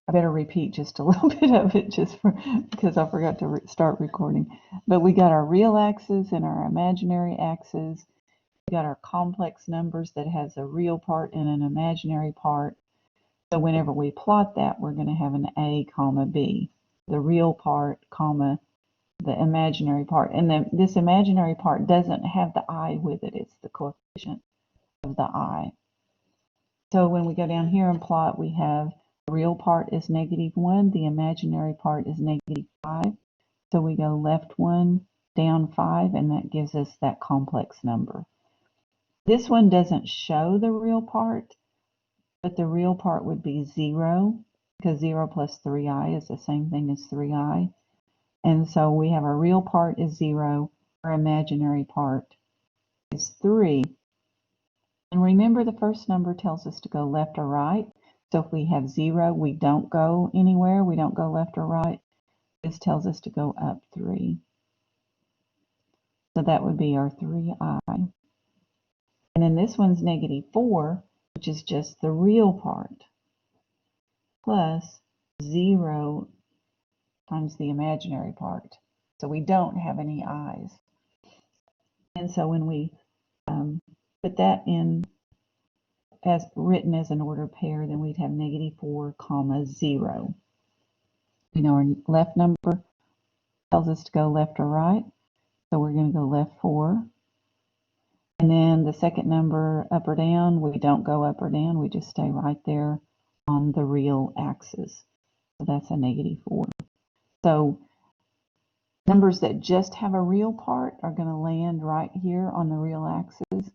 I better repeat just a little bit of it because I forgot to start recording. But we got our real axis and our imaginary axis. We got our complex numbers that has a real part and an imaginary part. So whenever we plot that, we're going to have an A, comma, B. The real part, comma, the imaginary part. And then this imaginary part doesn't have the I with it. It's the coefficient of the I. So when we go down here and plot, we have the real part is -1. The imaginary part is -5. So we go left 1, down 5, and that gives us that complex number. This one doesn't show the real part, but the real part would be 0, because 0 plus 3i is the same thing as 3i. And so we have our real part is 0, our imaginary part is 3. And remember, the first number tells us to go left or right. So if we have 0, we don't go anywhere. We don't go left or right. This tells us to go up 3. So that would be our 3i. And then this one's -4, which is just the real part, plus 0 times the imaginary part. So we don't have any i's. And so when we put that in as written as an ordered pair, then we'd have -4, comma 0. You know, our left number tells us to go left or right. So we're going to go left 4. And then the second number, up or down, we don't go up or down. We just stay right there on the real axis. So that's a -4. So numbers that just have a real part are going to land right here on the real axis.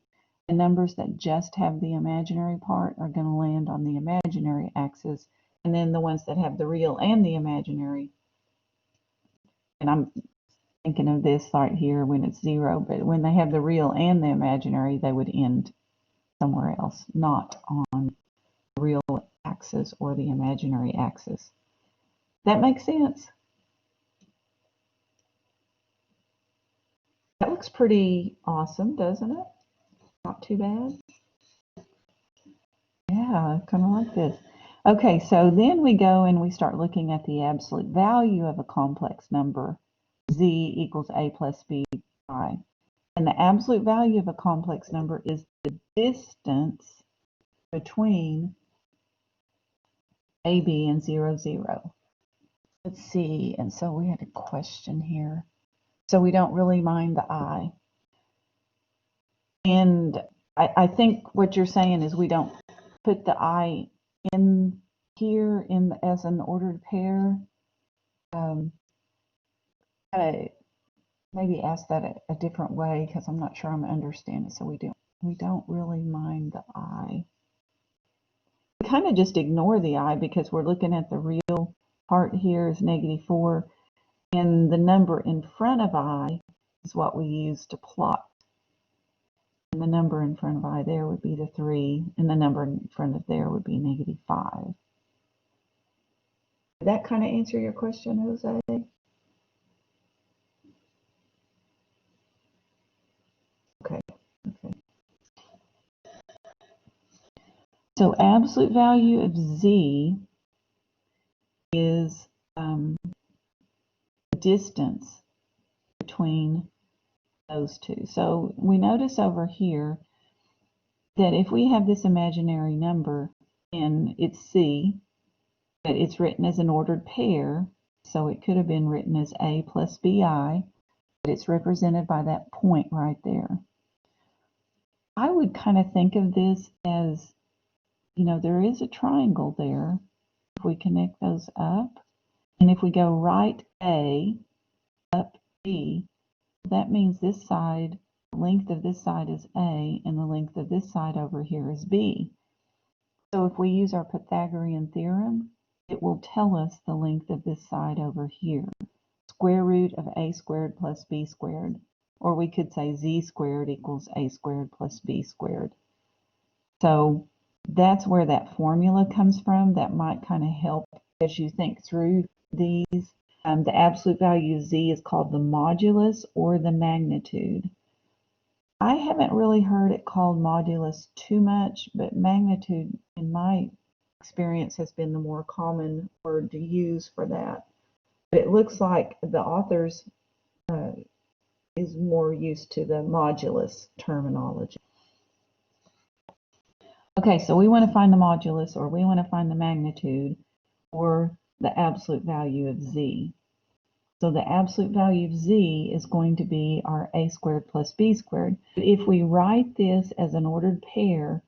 And numbers that just have the imaginary part are going to land on the imaginary axis. And then the ones that have the real and the imaginary, and I'm thinking of this right here when it's 0, but when they have the real and the imaginary, they would end somewhere else, not on the real axis or the imaginary axis. That makes sense? That looks pretty awesome, doesn't it? Not too bad. Yeah, I kind of like this. Okay, so then we go and we start looking at the absolute value of a complex number, z equals a plus b I. And the absolute value of a complex number is the distance between a, b, and 0, 0. Let's see, and so we had a question here. So we don't really mind the I. And I think what you're saying is we don't put the I in here as an ordered pair. Maybe ask that a different way because I'm not sure I'm understanding. So we don't really mind the I. We kind of just ignore the I because we're looking at the real part here is -4, and the number in front of I is what we use to plot. And the number in front of I there would be the 3, and the number in front of there would be -5. Did that kind of answer your question, Jose? Okay. So absolute value of z is the distance between those two. So we notice over here that if we have this imaginary number and it's c, that it's written as an ordered pair, so it could have been written as a plus bi, but it's represented by that point right there. I would kind of think of this as, you know, there is a triangle there. If we connect those up, and if we go right A, up B, that means this side, the length of this side is A, and the length of this side over here is B. So if we use our Pythagorean theorem, it will tell us the length of this side over here. Square root of a squared plus b squared, or we could say z squared equals a squared plus b squared. So that's where that formula comes from. That might kind of help as you think through these. The absolute value of z is called the modulus or the magnitude. I haven't really heard it called modulus too much, but magnitude in my experience has been the more common word to use for that. But it looks like the authors is more used to the modulus terminology. Okay, so we want to find the modulus, or we want to find the magnitude for the absolute value of z. So the absolute value of z is going to be our a squared plus b squared. If we write this as an ordered pair,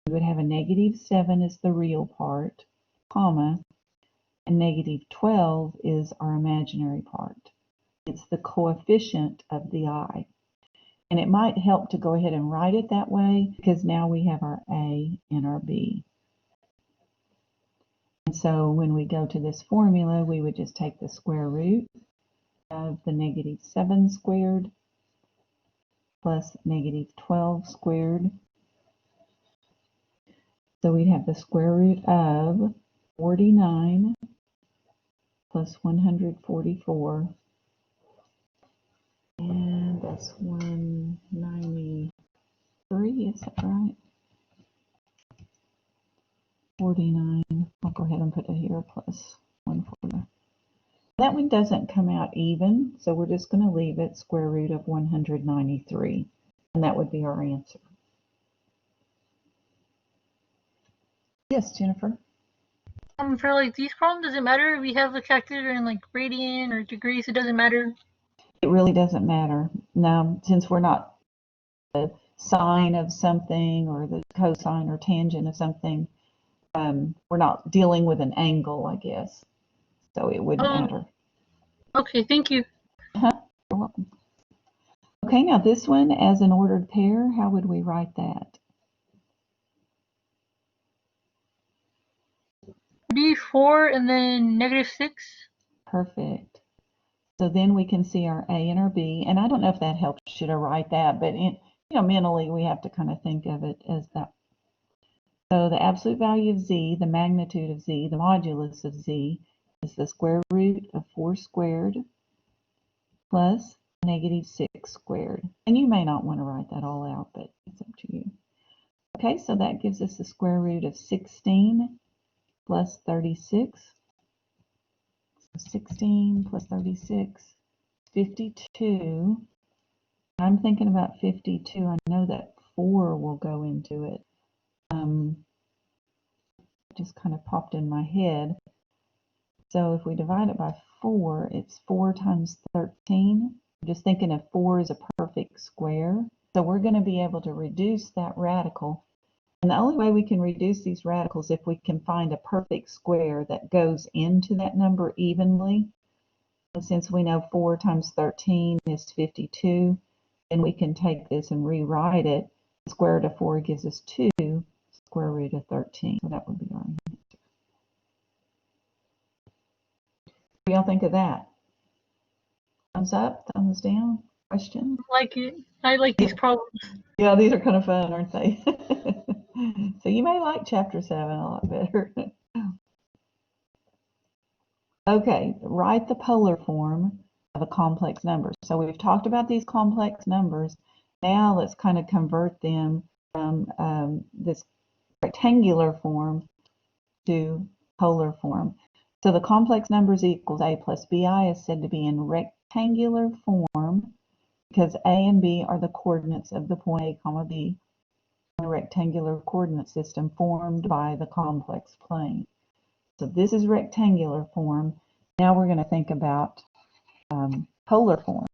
we would have a -7 is the real part, comma, and -12 is our imaginary part. It's the coefficient of the I. And it might help to go ahead and write it that way, because now we have our A and our B. And so when we go to this formula, we would just take the square root of the -7 squared plus -12 squared. So we'd have the square root of 49 plus 144. And that's 193, is that right? 49, I'll go ahead and put it here, plus 140. That one doesn't come out even, so we're just going to leave it square root of 193, and that would be our answer. Yes, Jennifer? For like these problems, does it matter if we have the calculator in like radian or degrees? It doesn't matter. It really doesn't matter. Now, since we're not the sine of something or the cosine or tangent of something, we're not dealing with an angle, I guess. So it wouldn't matter. Okay, thank you. You're welcome. Okay, now this one as an ordered pair, how would we write that? B4 and then -6. Perfect. So then we can see our A and our B, and I don't know if that helps you to write that, but mentally we have to kind of think of it as that. So the absolute value of z, the magnitude of z, the modulus of z is the square root of 4 squared plus -6 squared. And you may not want to write that all out, but it's up to you. Okay, so that gives us the square root of 16 plus 36. 16 plus 36, 52. I'm thinking about 52. I know that 4 will go into it. Just kind of popped in my head. So if we divide it by 4, it's 4 times 13. I'm just thinking if 4 is a perfect square. So we're going to be able to reduce that radical. And the only way we can reduce these radicals if we can find a perfect square that goes into that number evenly. And since we know 4 times 13 is 52, then we can take this and rewrite it. The square root of 4 gives us 2 square root of 13. So that would be our answer. What do y'all think of that? Thumbs up, thumbs down, question? I like it. I like these problems. Yeah, these are kind of fun, aren't they? So you may like chapter 7 a lot better. Okay, write the polar form of a complex number. So we've talked about these complex numbers. Now let's kind of convert them from this rectangular form to polar form. So the complex numbers equals a plus bi is said to be in rectangular form because a and b are the coordinates of the point a comma b in a rectangular coordinate system formed by the complex plane. So this is rectangular form. Now we're going to think about polar form.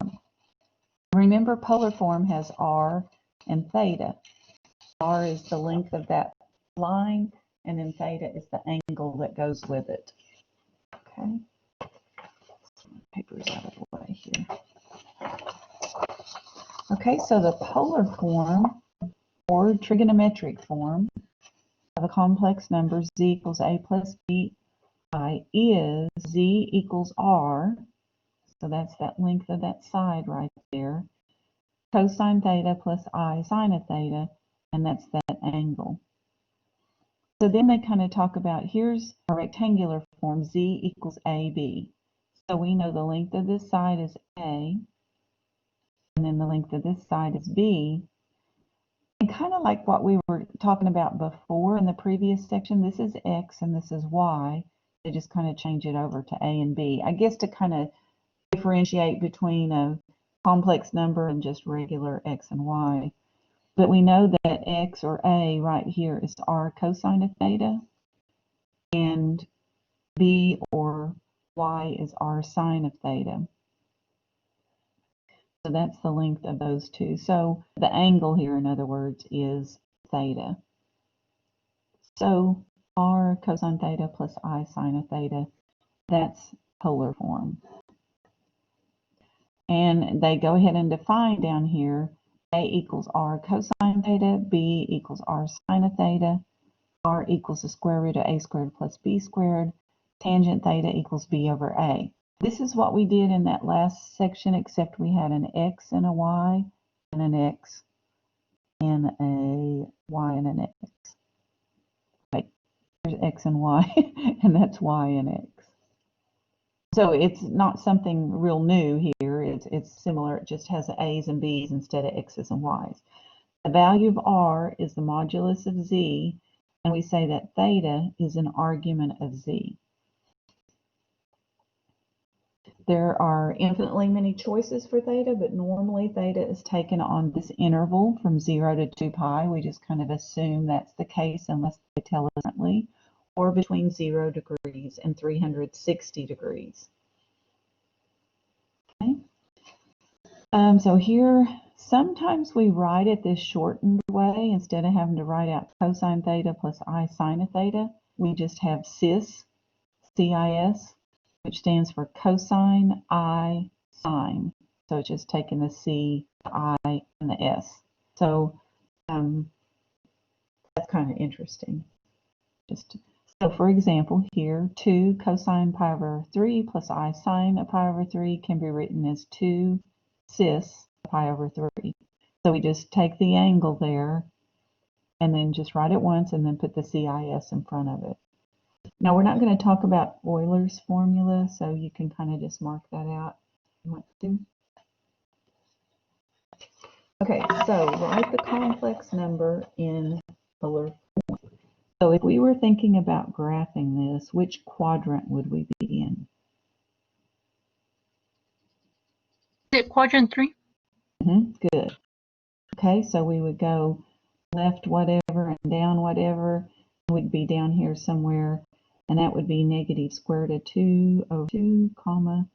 Remember, polar form has r and theta. R is the length of that line, and then theta is the angle that goes with it. Okay. Paper's out of the way here. Okay, so the polar form or trigonometric form of a complex number z equals a plus b I is z equals r, so that's that length of that side right there, cosine theta plus I sine of theta, and that's that angle. So then they kind of talk about, here's a rectangular form, z equals ab. So we know the length of this side is a, and then the length of this side is b. And kind of like what we were talking about before in the previous section, this is X and this is Y. They just kind of change it over to A and B. I guess to kind of differentiate between a complex number and just regular X and Y. But we know that X or A right here is R cosine of theta, and B or Y is R sine of theta. So that's the length of those two. So the angle here, in other words, is theta. So R cosine theta plus I sine of theta, that's polar form. And they go ahead and define down here, A equals R cosine theta, B equals R sine of theta, R equals the square root of A squared plus B squared, tangent theta equals B over A. This is what we did in that last section, except we had an X and a Y, and an X and a Y and an X. Wait, there's X and Y, and that's Y and X. So it's not something real new here. It's similar. It just has A's and B's instead of X's and Y's. The value of R is the modulus of Z, and we say that theta is an argument of Z. There are infinitely many choices for theta, but normally theta is taken on this interval from 0 to 2 pi. We just kind of assume that's the case unless they tell us differently, or between 0 degrees and 360 degrees. Okay. So here, sometimes we write it this shortened way. Instead of having to write out cosine theta plus I sine of theta, we just have CIS, C-I-S, which stands for cosine I sine. So it's just taking the C, the I, and the S. So that's kind of interesting. So for example, here, 2 cosine pi over 3 plus I sine of pi over 3 can be written as 2 cis pi over 3. So we just take the angle there and then just write it once and then put the CIS in front of it. Now we're not going to talk about Euler's formula, so you can kind of just mark that out. Okay, so write the complex number in Euler form. So if we were thinking about graphing this, which quadrant would we be in? Is it quadrant 3? Good. Okay, so we would go left whatever and down whatever. We'd be down here somewhere, and that would be negative square root of 2 over 2, comma,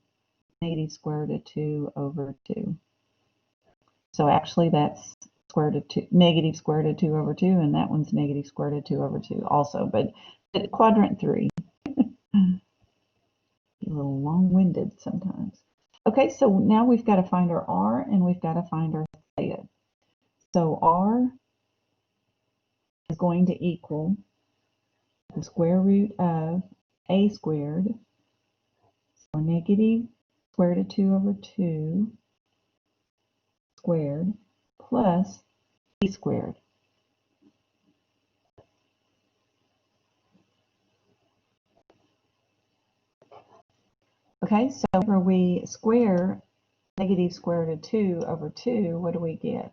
negative square root of 2 over 2. So actually that's square root of 2, negative square root of 2 over 2, and that one's negative square root of 2 over 2 also, but quadrant 3. A little long-winded sometimes. Okay, so now we've got to find our R and we've got to find our theta. So R is going to equal the square root of A squared, so negative square root of 2 over 2 squared plus B squared. Okay, so whenever we square negative square root of 2 over 2, what do we get?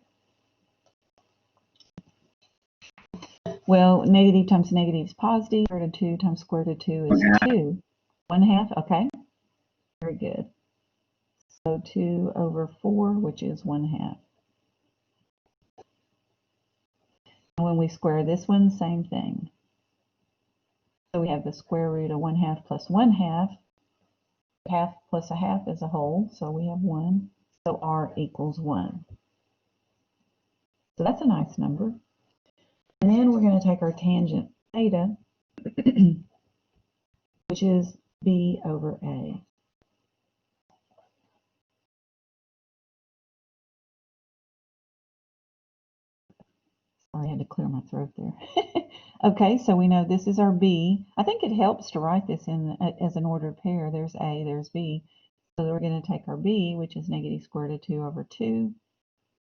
Well, negative times negative is positive. Square root of 2 times square root of 2 is 2. 1/2, okay. Very good. So 2 over 4, which is 1/2. And when we square this one, same thing. So we have the square root of 1/2 plus 1/2. Half plus a half is a whole, so we have 1. So R equals 1. So that's a nice number. And then we're going to take our tangent theta, which is B over A. Sorry, I had to clear my throat there. Okay, so we know this is our B. I think it helps to write this in as an ordered pair. There's A, there's B. So we're going to take our B, which is negative square root of 2 over 2,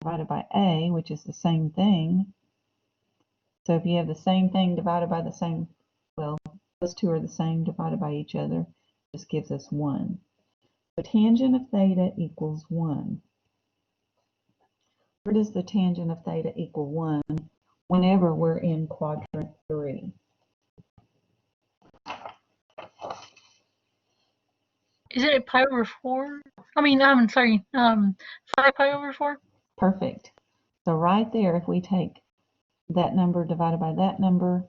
divided by A, which is the same thing. So if you have the same thing divided by the same, well, those two are the same divided by each other, just gives us 1. So tangent of theta equals 1. where does the tangent of theta equal 1 whenever we're in quadrant 3? Is it pi over 4? I mean, sorry, 5 pi over 4? Perfect. So right there, if we take that number divided by that number,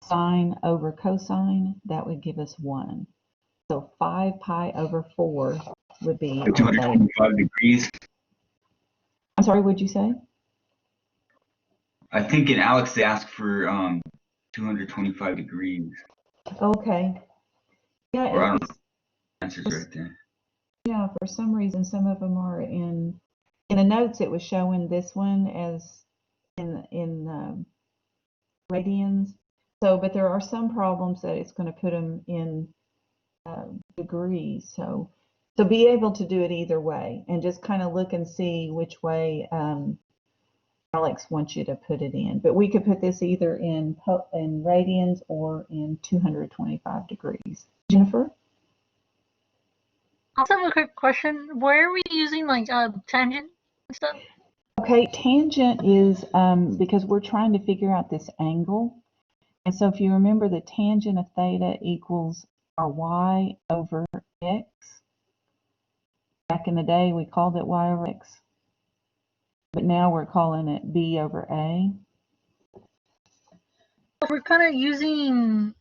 sine over cosine, that would give us 1. So 5 pi over 4 would be our theta. 225 degrees. I'm sorry, what'd you say? I think in Alex they asked for 225 degrees. Okay. Yeah, Or I don't know. The answer's right there. Yeah, for some reason, some of them are in the notes. It was showing this one as in radians. So, but there are some problems that it's going to put them in degrees. So be able to do it either way, and just kind of look and see which way Alex wants you to put it in. But we could put this either in radians or in 225 degrees. Jennifer? I also have a quick question. Where are we using like tangent and stuff? Okay, tangent is because we're trying to figure out this angle. And so if you remember, the tangent of theta equals our y over x. Back in the day, we called it y over x. But now we're calling it b over a. We're kind of using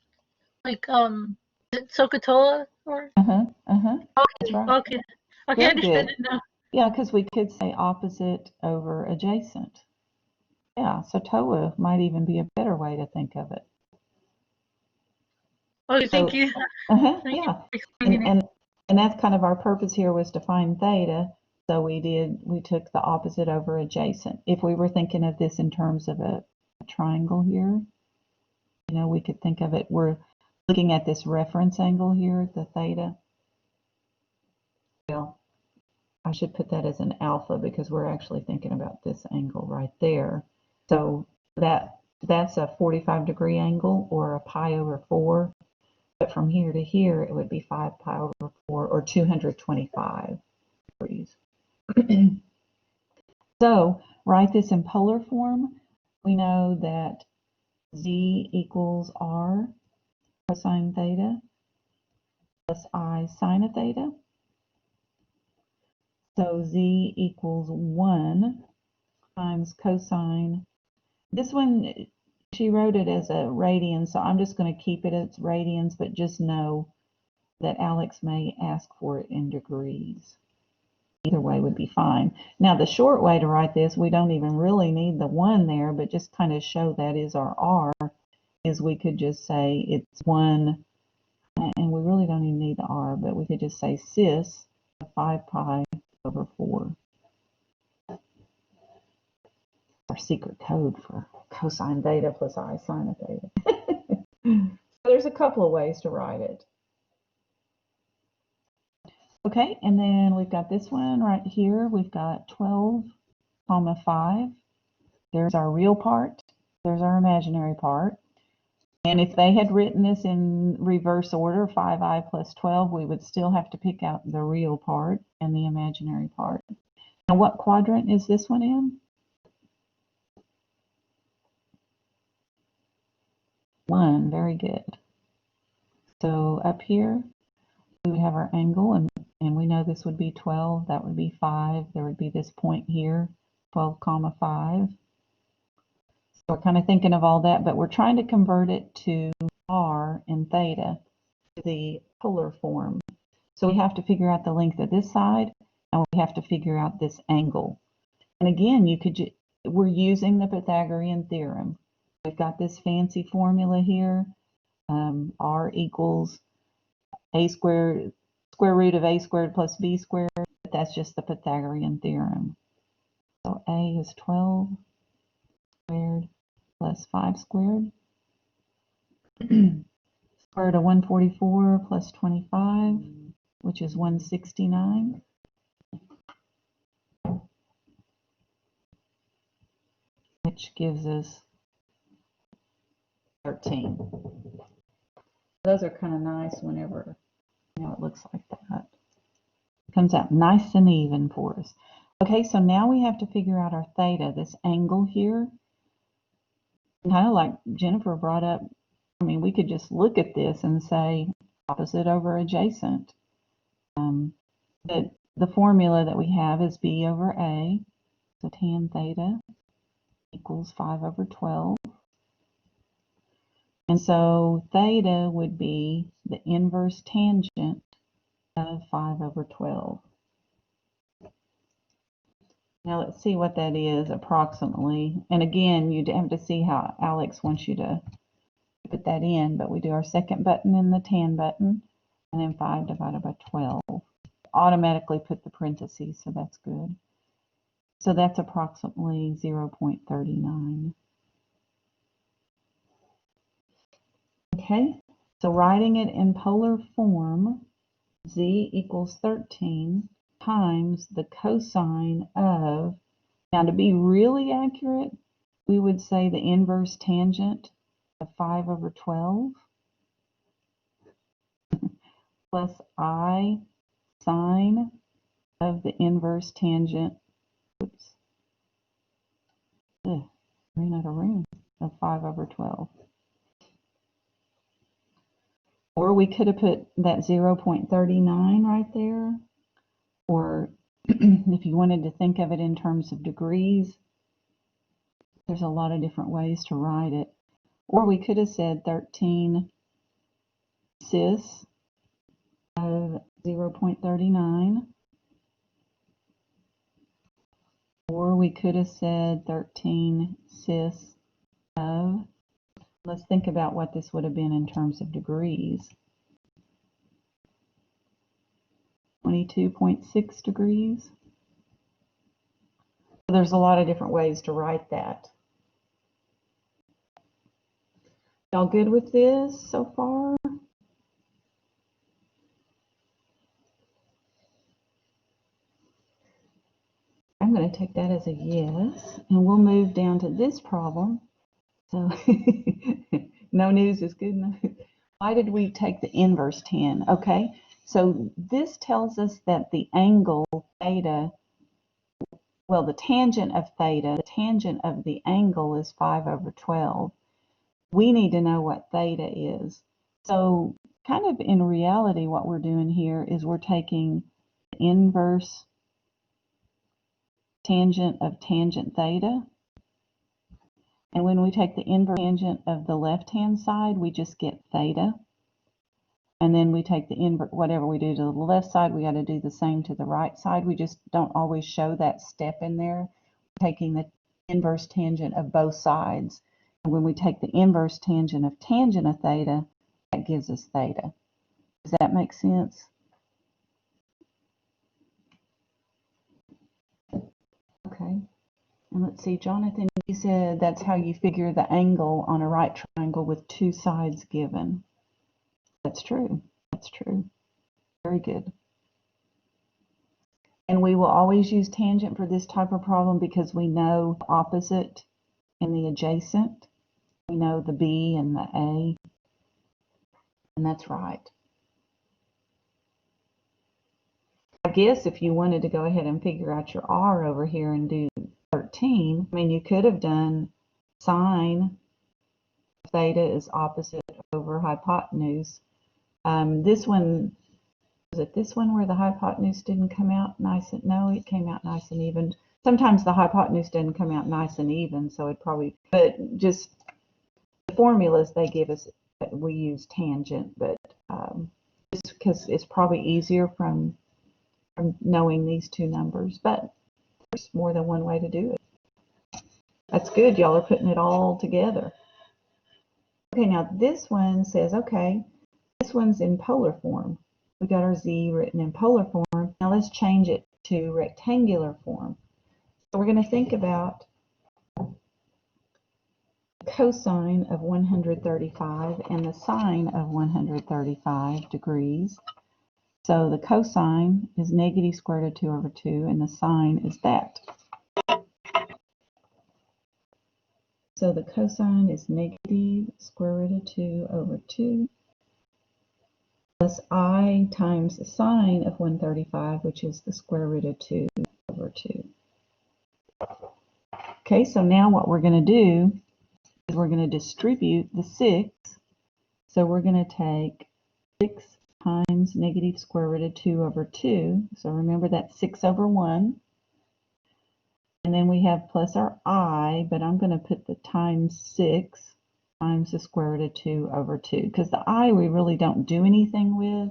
like is it SOHCAHTOA or? Okay, Okay, right. okay, I Very understand good. it now. Yeah, because we could say opposite over adjacent. Yeah, so TOA might even be a better way to think of it. Okay, thank So, you. yeah. Thank you for explaining it. And that's kind of our purpose here, was to find theta. So we took the opposite over adjacent. If we were thinking of this in terms of a triangle here, you know, we could think of it, we're looking at this reference angle here, the theta. Well, I should put that as an alpha because we're actually thinking about this angle right there. So that's a 45-degree angle, or a pi over 4. But from here to here, it would be 5 pi over 4, or 225 degrees. So write this in polar form. We know that z equals r cosine theta plus I sine of theta. So z equals 1 times cosine. This one, she wrote it as a radian, so I'm just going to keep it as radians, but just know that Alex may ask for it in degrees. Either way would be fine. Now, the short way to write this, we don't even really need the 1 there, but just kind of show that is our r, is we could just say it's 1, and we really don't even need the r, but we could just say cis of 5 pi over 4. Our secret code for cosine theta plus I sine of theta. So there's a couple of ways to write it. Okay, and then we've got this one right here. We've got 12, 5. There's our real part. There's our imaginary part. And if they had written this in reverse order, 5i plus 12, we would still have to pick out the real part and the imaginary part. Now, what quadrant is this one in? 1, very good. So up here, we would have our angle, and we know this would be 12, that would be 5, there would be this point here, 12, 5. So we're kind of thinking of all that, but we're trying to convert it to r and theta, to the polar form. So we have to figure out the length of this side, and we have to figure out this angle. And again, we're using the Pythagorean theorem. We've got this fancy formula here, r equals a squared, square root of a squared plus b squared, but that's just the Pythagorean theorem. So a is 12 squared plus 5 squared. Square root of 144 plus 25, which is 169. Which gives us 13. Those are kind of nice whenever, you know, it looks like that. It comes out nice and even for us. Okay, so now we have to figure out our theta, this angle here. Kind of like Jennifer brought up, I mean, we could just look at this and say opposite over adjacent. But the formula that we have is B over A, so tan theta equals 5 over 12. And so theta would be the inverse tangent of 5 over 12. Now let's see what that is approximately. And again, you'd have to see how Alex wants you to put that in, but we do our second button and the tan button, and then 5 divided by 12. Automatically put the parentheses, so that's good. So that's approximately 0.39. Okay, so writing it in polar form, z equals 13 times the cosine of, now to be really accurate, we would say the inverse tangent of 5 over 12 plus I sine of the inverse tangent, oops, ran out of room, of 5 over 12. Or we could have put that 0.39 right there. Or if you wanted to think of it in terms of degrees, there's a lot of different ways to write it. Or we could have said 13 cis of 0.39. Or we could have said 13 cis of, let's think about what this would have been in terms of degrees. 22.6 degrees. There's a lot of different ways to write that. Y'all good with this so far? I'm going to take that as a yes, and we'll move down to this problem. So no news is good enough. Why did we take the inverse 10? Okay, so this tells us that the angle theta, well, the tangent of theta, the tangent of the angle is 5 over 12. We need to know what theta is. So kind of in reality, what we're doing here is we're taking the inverse tangent of tangent theta. And when we take the inverse tangent of the left-hand side, we just get theta. And then we take the inverse, whatever we do to the left side, we got to do the same to the right side. We just don't always show that step in there, taking the inverse tangent of both sides. And when we take the inverse tangent of theta, that gives us theta. Does that make sense? Okay. And let's see, Jonathan, you said that's how you figure the angle on a right triangle with two sides given. That's true. That's true. Very good. And we will always use tangent for this type of problem because we know the opposite and the adjacent. We know the B and the A. And that's right. I guess if you wanted to go ahead and figure out your R over here and do 13, I mean, you could have done sine theta is opposite over hypotenuse. This one, was it this one where the hypotenuse didn't come out nice and, no, it came out nice and even. Sometimes the hypotenuse doesn't come out nice and even, so it probably, but just the formulas they give us, we use tangent, but just because it's probably easier from knowing these two numbers, but there's more than one way to do it. That's good, y'all are putting it all together. Okay, now this one says, okay, this one's in polar form. We got our z written in polar form. Now let's change it to rectangular form. So we're going to think about cosine of 135 and the sine of 135 degrees. So the cosine is negative square root of 2 over 2, and the sine is that. So the cosine is negative square root of 2 over 2 plus I times the sine of 135, which is the square root of 2 over 2. Okay, so now what we're going to do is we're going to distribute the 6. So we're going to take 6 times negative square root of 2 over 2. So remember that's 6 over 1. And then we have plus our I, but I'm going to put the times 6 times the square root of 2 over 2. Because the I we really don't do anything with.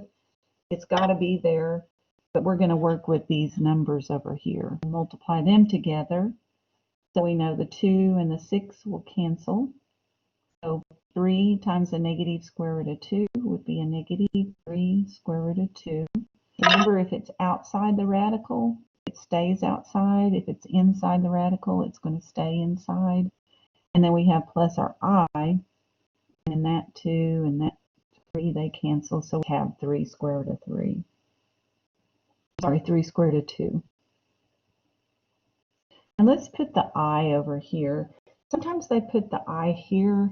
It's got to be there. But we're going to work with these numbers over here. Multiply them together. So we know the 2 and the 6 will cancel. So 3 times the negative square root of 2 would be a negative 3 square root of 2. Remember, if it's outside the radical, it stays outside. If it's inside the radical, it's going to stay inside. And then we have plus our I, and that 2 and that 3, they cancel. So we have 3 square root of 3. Sorry, 3 square root of 2. And let's put the I over here. Sometimes they put the I here,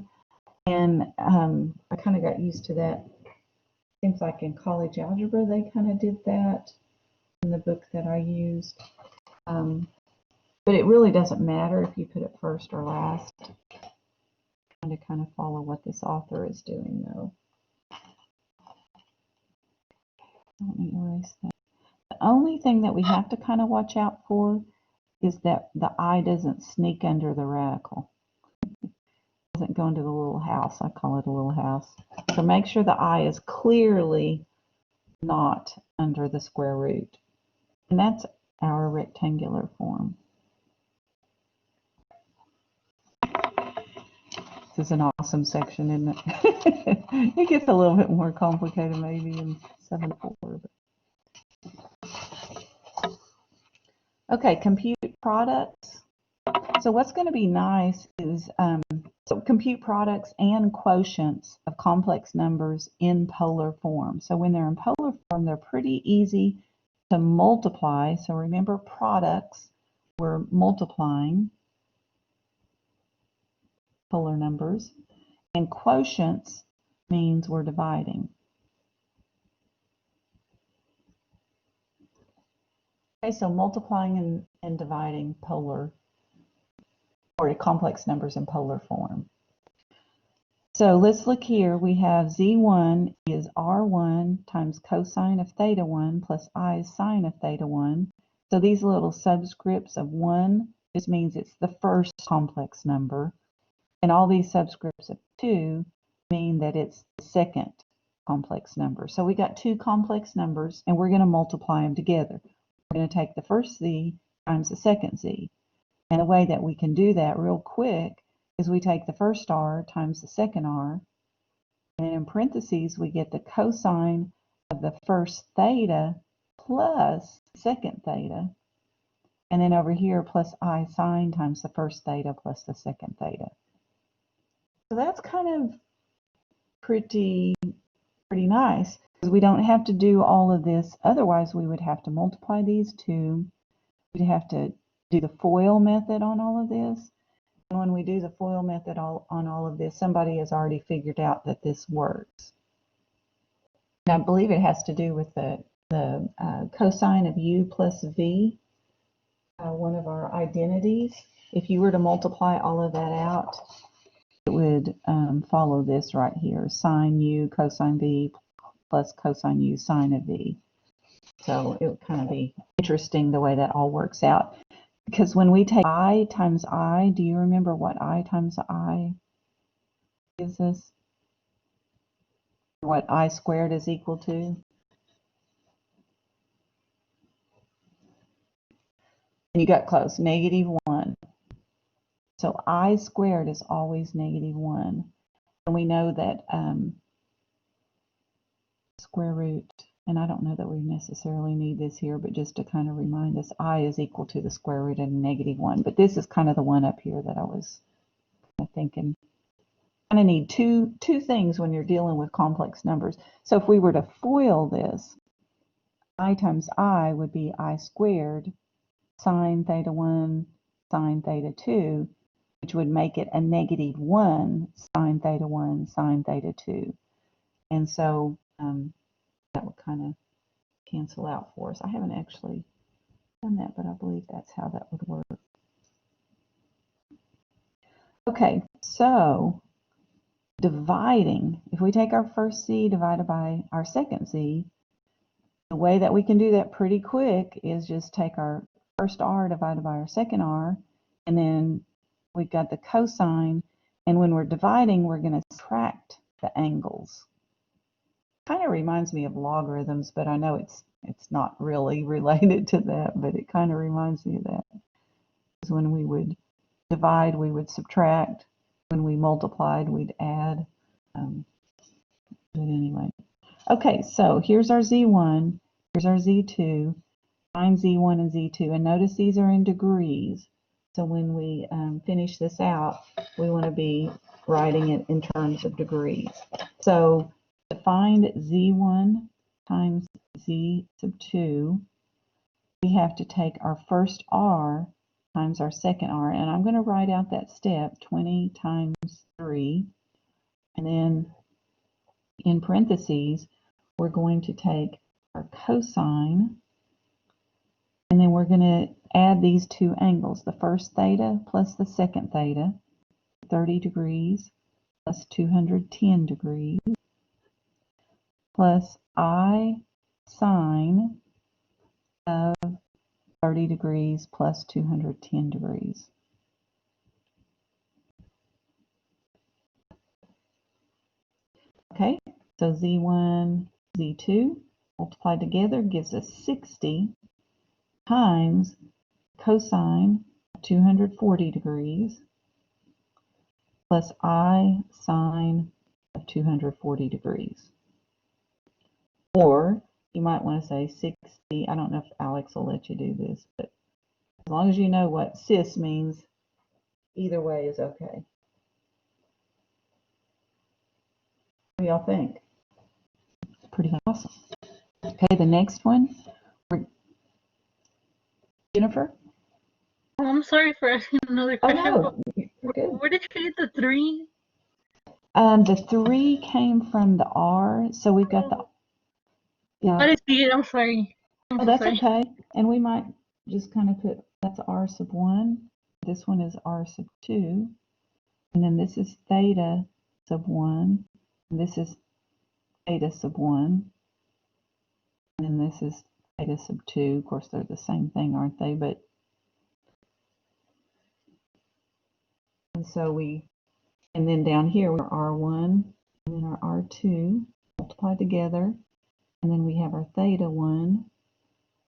and I kind of got used to that. Seems like in college algebra they kind of did that in the book that I used. But it really doesn't matter if you put it first or last. I'm trying to kind of follow what this author is doing, though. Let me erase that. The only thing that we have to kind of watch out for is that the I doesn't sneak under the radical. It doesn't go into the little house. I call it a little house. So make sure the I is clearly not under the square root. And that's our rectangular form. This is an awesome section, isn't it? It gets a little bit more complicated maybe in 7.4. Okay, compute products. So what's going to be nice is so compute products and quotients of complex numbers in polar form. So when they're in polar form, they're pretty easy to multiply. So remember, products, we're multiplying polar numbers, and quotients means we're dividing. Okay, so multiplying and dividing polar or complex numbers in polar form. So let's look here. We have Z1 is R1 times cosine of theta 1 plus I sine of theta 1. So these little subscripts of 1 just means it's the first complex number. And all these subscripts of 2 mean that it's the second complex number. So we got 2 complex numbers, and we're going to multiply them together. We're going to take the first Z times the second Z. And the way that we can do that real quick is we take the first R times the second R, and in parentheses we get the cosine of the first theta plus second theta, and then over here plus I sine times the first theta plus the second theta. So that's kind of pretty nice, because we don't have to do all of this. Otherwise we would have to multiply these two. We'd have to do the FOIL method on all of this. And when we do the FOIL method on all of this, somebody has already figured out that this works. And I believe it has to do with the cosine of u plus v, one of our identities. If you were to multiply all of that out, it would follow this right here, sine u cosine v plus cosine u sine of v. So it would kind of be interesting the way that all works out. Because when we take I times I, do you remember what I times I gives us? What I squared is equal to? And you got close, -1. So I squared is always -1. And we know that square root, and I don't know that we necessarily need this here, but just to kind of remind us, I is equal to the square root of -1. But this is kind of the one up here that I was thinking. Kind of need two things when you're dealing with complex numbers. So if we were to FOIL this, I times I would be I squared sine theta 1 sine theta 2, which would make it a -1 sine theta 1 sine theta 2. And so that would kind of cancel out for us. I haven't actually done that, but I believe that's how that would work. Okay, so dividing, if we take our first z divided by our second z, the way that we can do that pretty quick is just take our first r divided by our second r, and then we've got the cosine, and when we're dividing, we're going to subtract the angles. Kind of reminds me of logarithms, but I know it's not really related to that, but it kind of reminds me of that. Because when we would divide, we would subtract. When we multiplied, we'd add. But anyway. Okay, so here's our Z1, here's our Z2, find Z1 and Z2, and notice these are in degrees. So when we finish this out, we want to be writing it in terms of degrees. So to find Z1 times Z sub 2, we have to take our first R times our second R, and I'm going to write out that step, 20 times 3, and then in parentheses, we're going to take our cosine, and then we're going to add these two angles, the first theta plus the second theta, 30 degrees plus 210 degrees, plus I sine of 30 degrees plus 210 degrees. Okay, so Z1, Z2 multiplied together gives us 60 times cosine of 240 degrees plus I sine of 240 degrees. Or you might want to say 60, I don't know if Alex will let you do this, but as long as you know what cis means, either way is okay. What do y'all think? Pretty awesome. Okay, the next one, Jennifer? Oh, I'm sorry for asking another Oh question. no, you're good. Where did you get the 3? The 3 came from the R, so we've got the, I yeah. didn't see it. I'm sorry. I'm Oh, so that's sorry. okay. And we might just kind of put, that's R sub 1. This one is R sub 2. And then this is theta sub 1. And this is theta sub 1. And then this is theta sub 2. Of course, they're the same thing, aren't they? But, and so we, and then down here, we have our R1 and then our R2 multiplied together. And then we have our theta 1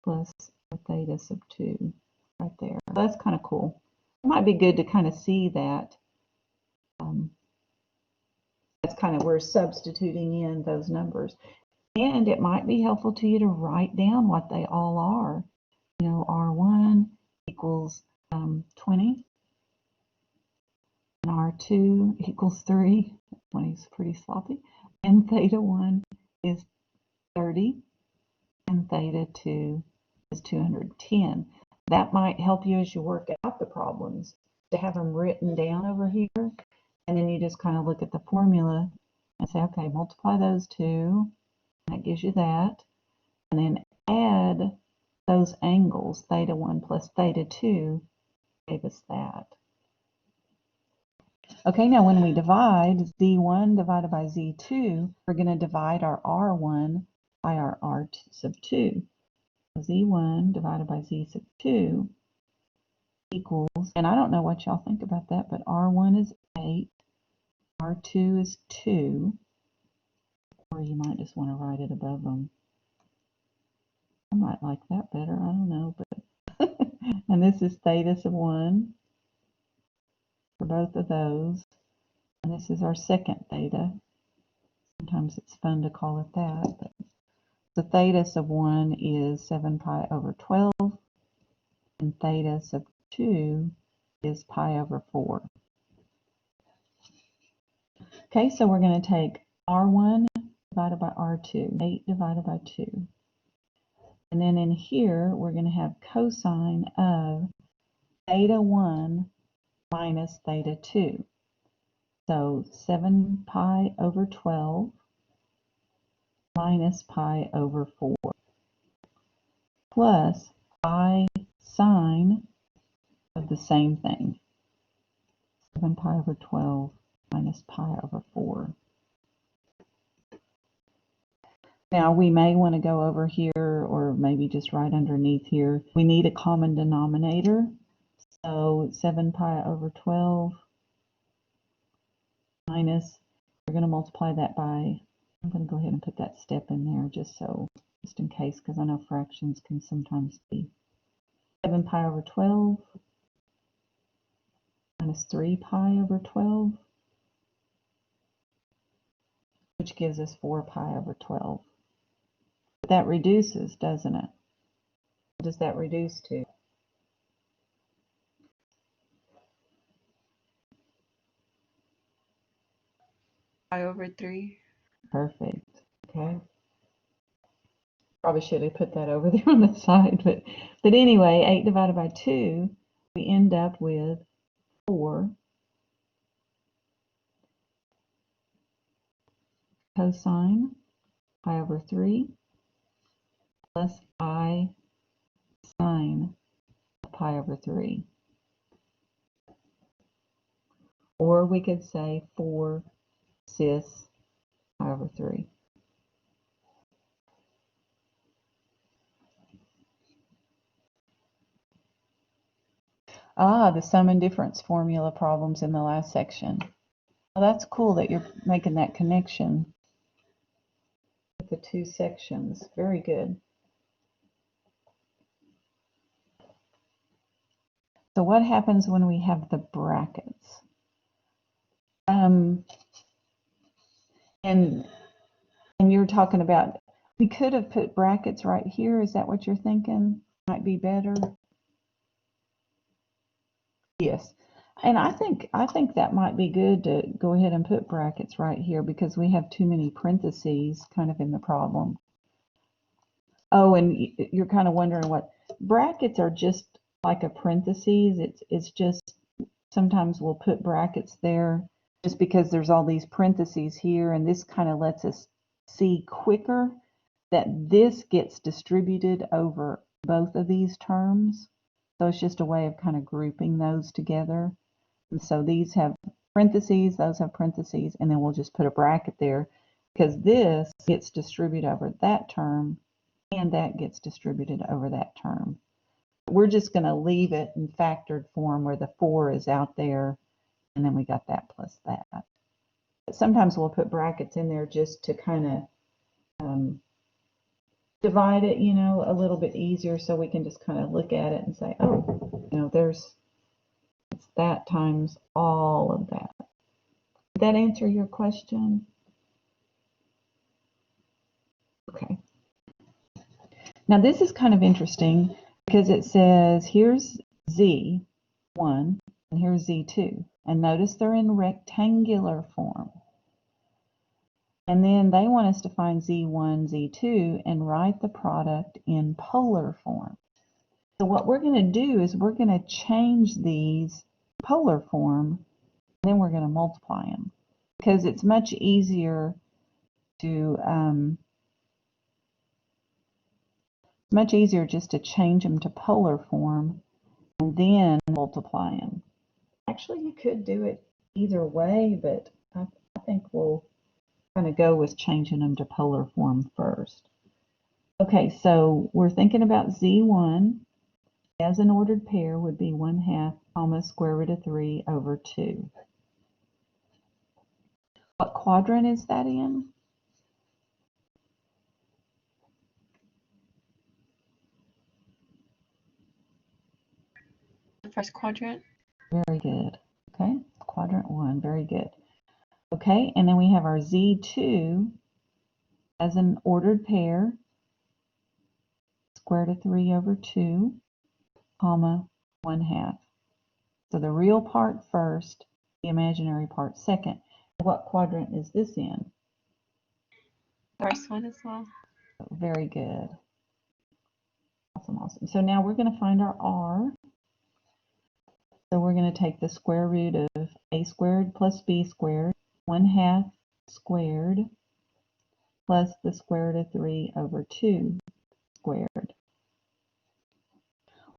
plus our theta sub 2 right there. So that's kind of cool. It might be good to kind of see that. That's kind of we're substituting in those numbers. And it might be helpful to you to write down what they all are. You know, R1 equals 20, and R2 equals 3. 20 is pretty sloppy. And theta 1 is 30, and theta 2 is 210. That might help you as you work out the problems to have them written down over here. And then you just kind of look at the formula and say, okay, multiply those two. That gives you that. And then add those angles, theta 1 plus theta 2, gave us that. Okay, now when we divide Z1 divided by Z2, we're going to divide our R1 by our R sub 2. So Z1 divided by Z sub 2 equals, and I don't know what y'all think about that, but R1 is 8, R2 is 2, or you might just want to write it above them. I might like that better, I don't know, but and this is theta sub 1 for both of those, and this is our second theta. Sometimes it's fun to call it that, but the theta sub 1 is 7 pi over 12, and theta sub 2 is pi over 4. Okay, so we're going to take R1 divided by R2, 8 divided by 2. And then in here, we're going to have cosine of theta 1 minus theta 2. So 7 pi over 12 minus pi over 4 plus pi cosine of the same thing. 7 pi over 12 minus pi over 4. Now we may want to go over here, or maybe just right underneath here. We need a common denominator. So 7 pi over 12 minus, we're going to multiply that by, I'm going to go ahead and put that step in there just in case, because I know fractions can sometimes be 7 pi over 12 minus 3 pi over 12, which gives us 4 pi over 12. That reduces, doesn't it? What does that reduce to? Pi over 3. Perfect. Okay. Probably should have put that over there on the side, but anyway, 8 divided by 2, we end up with 4 cosine pi over 3 plus I sine pi over 3. Or we could say 4 cis pi over 3. Ah, the sum and difference formula problems in the last section. Well, that's cool that you're making that connection with the two sections. Very good. So what happens when we have the brackets? And you're talking about, we could have put brackets right here. Is that what you're thinking? Might be better. Yes. And I think that might be good to go ahead and put brackets right here because we have too many parentheses kind of in the problem. Oh, and you're kind of wondering what brackets are, just like a parentheses. It's just sometimes we'll put brackets there just because there's all these parentheses here, and this kind of lets us see quicker that this gets distributed over both of these terms. So it's just a way of kind of grouping those together. And so these have parentheses, those have parentheses, and then we'll just put a bracket there because this gets distributed over that term and that gets distributed over that term. We're just going to leave it in factored form where the 4 is out there, and then we got that plus that. But sometimes we'll put brackets in there just to kind of divide it, you know, a little bit easier so we can just kind of look at it and say, oh, you know, it's that times all of that. Did that answer your question? Okay. Now this is kind of interesting because it says here's Z1 and here's Z2. And notice they're in rectangular form. And then they want us to find Z1, Z2 and write the product in polar form. So what we're going to do is we're going to change these polar form, and then we're going to multiply them because it's much easier just to change them to polar form and then multiply them. Actually, you could do it either way, but I think we'll kind of go with changing them to polar form first. Okay, so we're thinking about Z1 as an ordered pair would be 1/2 comma square root of 3 over 2. What quadrant is that in? The first quadrant. Very good. Okay, quadrant 1, very good. Okay, and then we have our Z2 as an ordered pair, square root of 3 over 2, comma 1/2. So the real part first, the imaginary part second. What quadrant is this in? First one as well. Very good. Awesome, awesome. So now we're going to find our R. So we're going to take the square root of a squared plus b squared, 1/2 squared, plus the square root of 3 over 2 squared.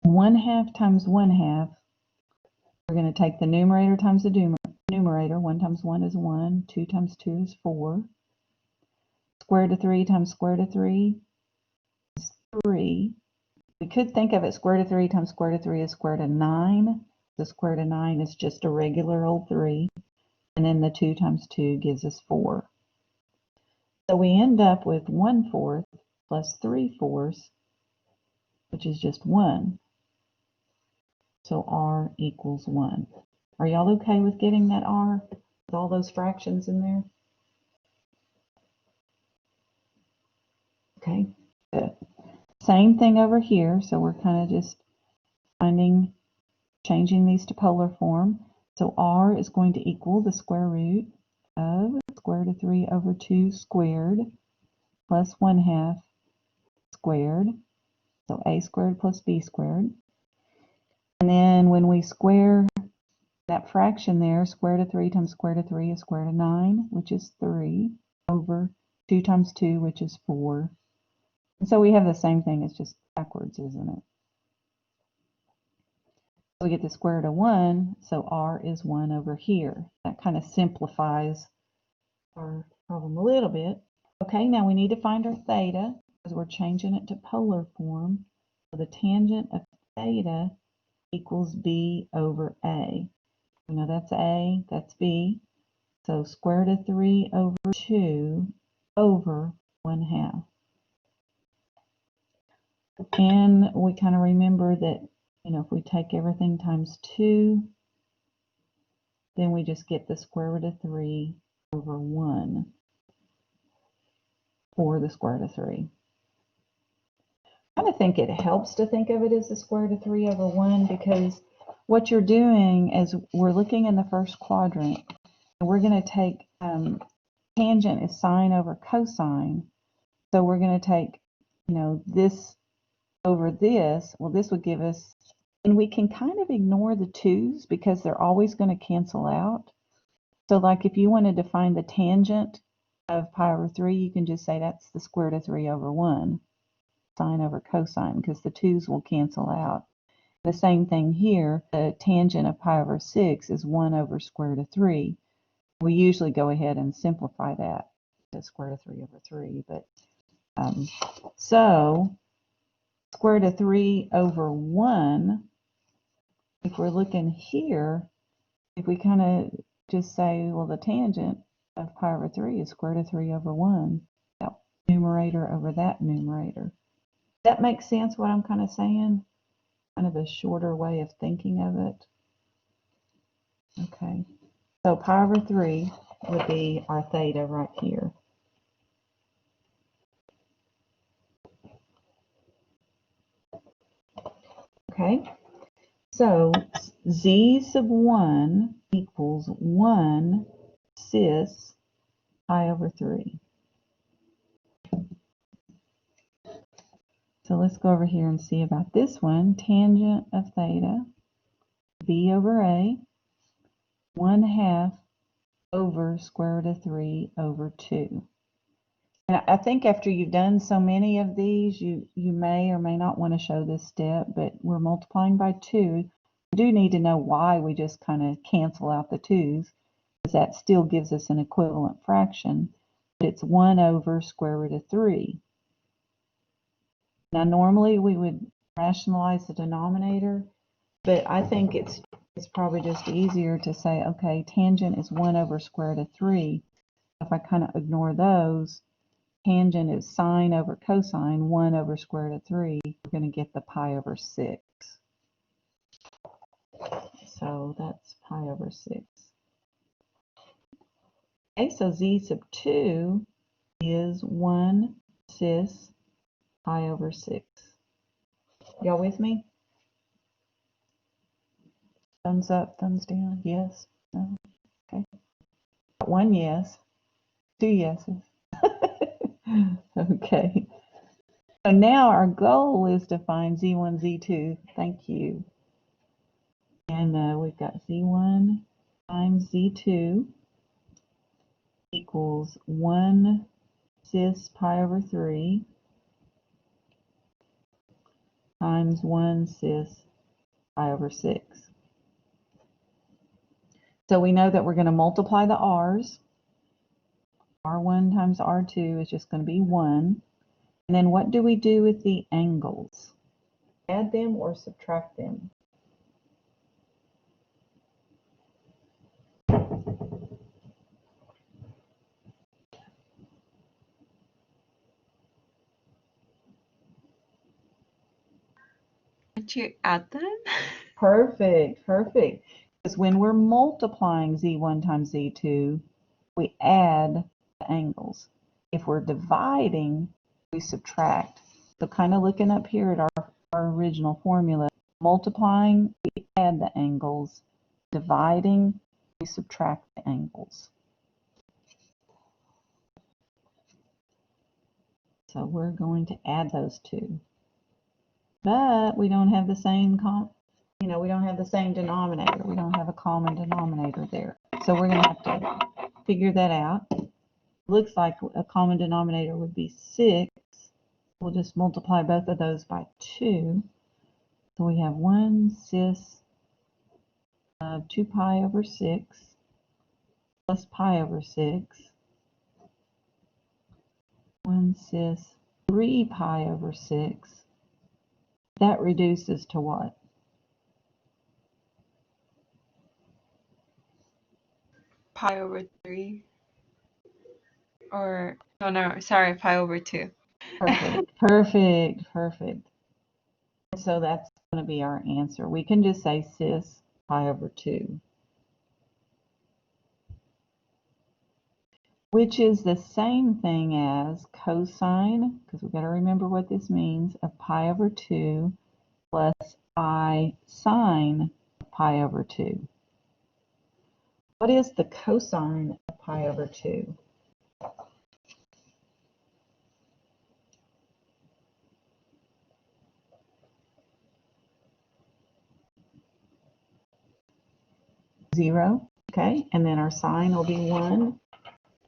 1/2 times 1/2, we're going to take the numerator times the numerator. 1 times 1 is 1. 2 times 2 is 4. Square root of 3 times square root of 3 is 3. We could think of it square root of 3 times square root of 3 is square root of 9. The square root of 9 is just a regular old 3. And then the 2 times 2 gives us 4. So we end up with 1/4 plus 3/4, which is just 1. So R equals 1. Are y'all okay with getting that R with all those fractions in there? Okay, good. Same thing over here. So we're kind of just changing these to polar form. So R is going to equal the square root of square root of 3 over 2 squared plus 1/2 squared. So A squared plus B squared. And then when we square that fraction there, square root of 3 times square root of 3 is square root of 9, which is 3, over 2 times 2, which is 4. And so we have the same thing, it's just backwards, isn't it? We get the square root of 1, so R is 1 over here. That kind of simplifies our problem a little bit. Okay, now we need to find our theta, because we're changing it to polar form. So the tangent of theta equals B over A. You know, that's A, that's B. So square root of 3 over 2 over 1/2. And we kind of remember that, you know, if we take everything times 2, then we just get the square root of 3 over 1 for the square root of 3. I kind of think it helps to think of it as the square root of 3 over 1, because what you're doing is we're looking in the first quadrant, and we're going to take tangent is sine over cosine. So we're going to take, you know, this over this. Well, this would give us, and we can kind of ignore the 2's because they're always going to cancel out. So like if you wanted to find the tangent of pi over 3, you can just say that's the square root of 3 over 1, sine over cosine, because the 2's will cancel out. The same thing here, the tangent of pi over 6 is 1 over square root of 3. We usually go ahead and simplify that to square root of 3 over 3, but so square root of 3 over 1, if we're looking here, if we kind of just say, well, the tangent of pi over 3 is square root of 3 over 1, that numerator over that numerator. Does that make sense what I'm kind of saying? Kind of a shorter way of thinking of it. Okay, so pi over 3 would be our theta right here. Okay, so z sub 1 equals 1 cis pi over 3. So let's go over here and see about this one. Tangent of theta, b over a, 1/2 over square root of 3 over 2. And I think after you've done so many of these, you may or may not want to show this step, but we're multiplying by 2. We do need to know why we just kind of cancel out the 2's, because that still gives us an equivalent fraction. But it's 1 over square root of 3. Now normally we would rationalize the denominator, but I think it's probably just easier to say, okay, tangent is 1 over square root of 3. If I kind of ignore those, tangent is sine over cosine, 1 over square root of 3. We're going to get the pi over 6. So that's pi over 6. Okay, so z sub 2 is 1 cis pi over 6. Y'all with me? Thumbs up, thumbs down, yes, no, okay. 1 yes, 2 yeses. Okay. So now our goal is to find z1, z2. Thank you. And we've got z1 times z2 equals 1 cis pi over 3 times 1 cis pi over 6. So we know that we're going to multiply the r's. R1 times R2 is just going to be 1. And then what do we do with the angles? Add them or subtract them? Did you add them? Perfect, perfect. Because when we're multiplying z1 times z2, we add the angles. If we're dividing, we subtract. So kind of looking up here at our original formula, multiplying, we add the angles. Dividing, we subtract the angles. So we're going to add those two. But we don't have the same we don't have the same denominator. We don't have a common denominator there. So we're going to have to figure that out. Looks like a common denominator would be 6. We'll just multiply both of those by 2. So we have 1 cis of 2 pi over 6 plus pi over 6. 1 cis 3 pi over 6. That reduces to what? Pi over 3. Or, no, sorry, pi over 2. Perfect, perfect, perfect. So that's going to be our answer. We can just say cis pi over 2. Which is the same thing as cosine, because we've got to remember what this means, of pi over 2 plus I sine of pi over 2. What is the cosine of pi over 2? Zero, okay, and then our sine will be 1.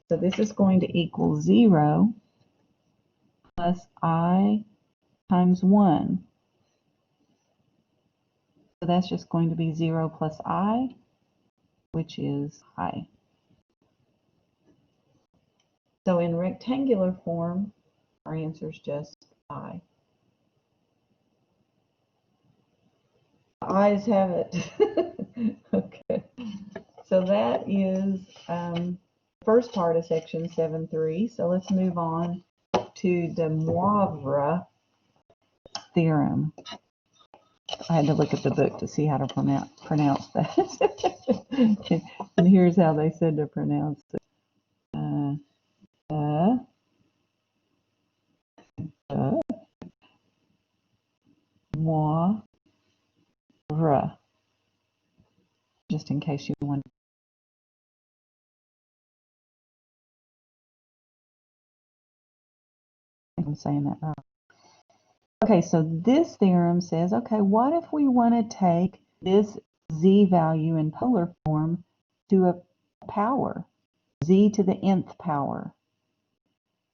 So this is going to equal 0 plus I times 1. So that's just going to be 0 plus I, which is I. So in rectangular form, our answer is just I. Eyes have it. Okay. So that is the first part of section 7.3. So let's move on to the Moivre theorem. I had to look at the book to see how to pronounce that. And here's how they said to pronounce it. Moivre. Just in case you want. I'm saying that wrong. Okay, so this theorem says, okay, what if we want to take this z value in polar form to a power, z to the nth power?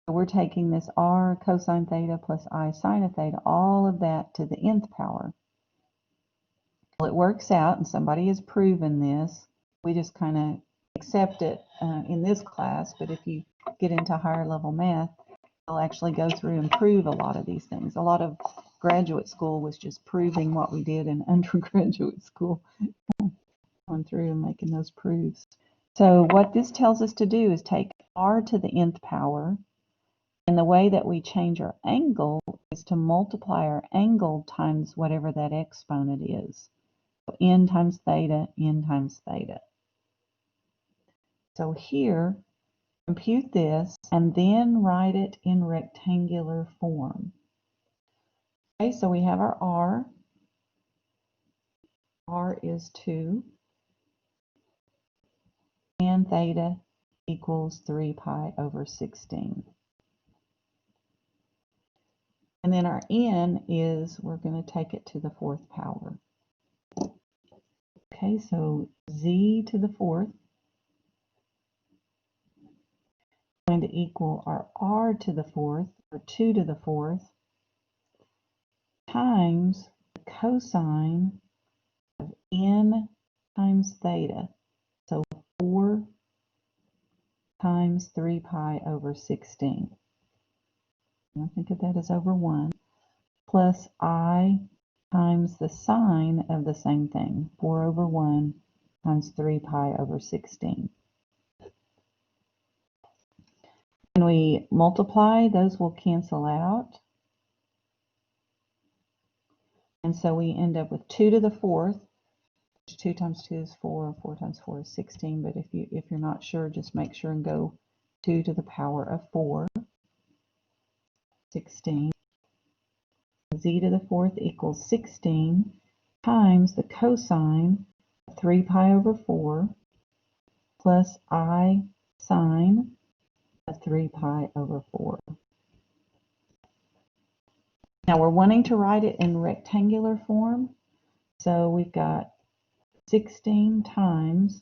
So we're taking this r cosine theta plus I sine of theta, all of that to the nth power. Well, it works out, and somebody has proven this. We just kind of accept it in this class, but if you get into higher level math, they'll actually go through and prove a lot of these things. A lot of graduate school was just proving what we did in undergraduate school, going through and making those proofs. So what this tells us to do is take r to the nth power, and the way that we change our angle is to multiply our angle times whatever that exponent is. So n times theta, n times theta. So here, compute this and then write it in rectangular form. Okay, so we have our r. R is 2. And theta equals 3 pi over 16. And then our n is, we're going to take it to the 4th power. Okay, so z to the 4th is going to equal our r to the 4th, or 2 to the 4th, times the cosine of n times theta. So 4 times 3 pi over 16. I think of that as over 1, plus I times the sine of the same thing, 4 over 1 times 3 pi over 16. When we multiply, those will cancel out. And so we end up with 2 to the 4th. 2 times 2 is 4, 4 times 4 is 16, but if you're not sure, just make sure and go 2 to the power of 4, 16. Z to the 4th equals 16 times the cosine of 3 pi over 4 plus I sine of 3 pi over 4. Now we're wanting to write it in rectangular form, so we've got 16 times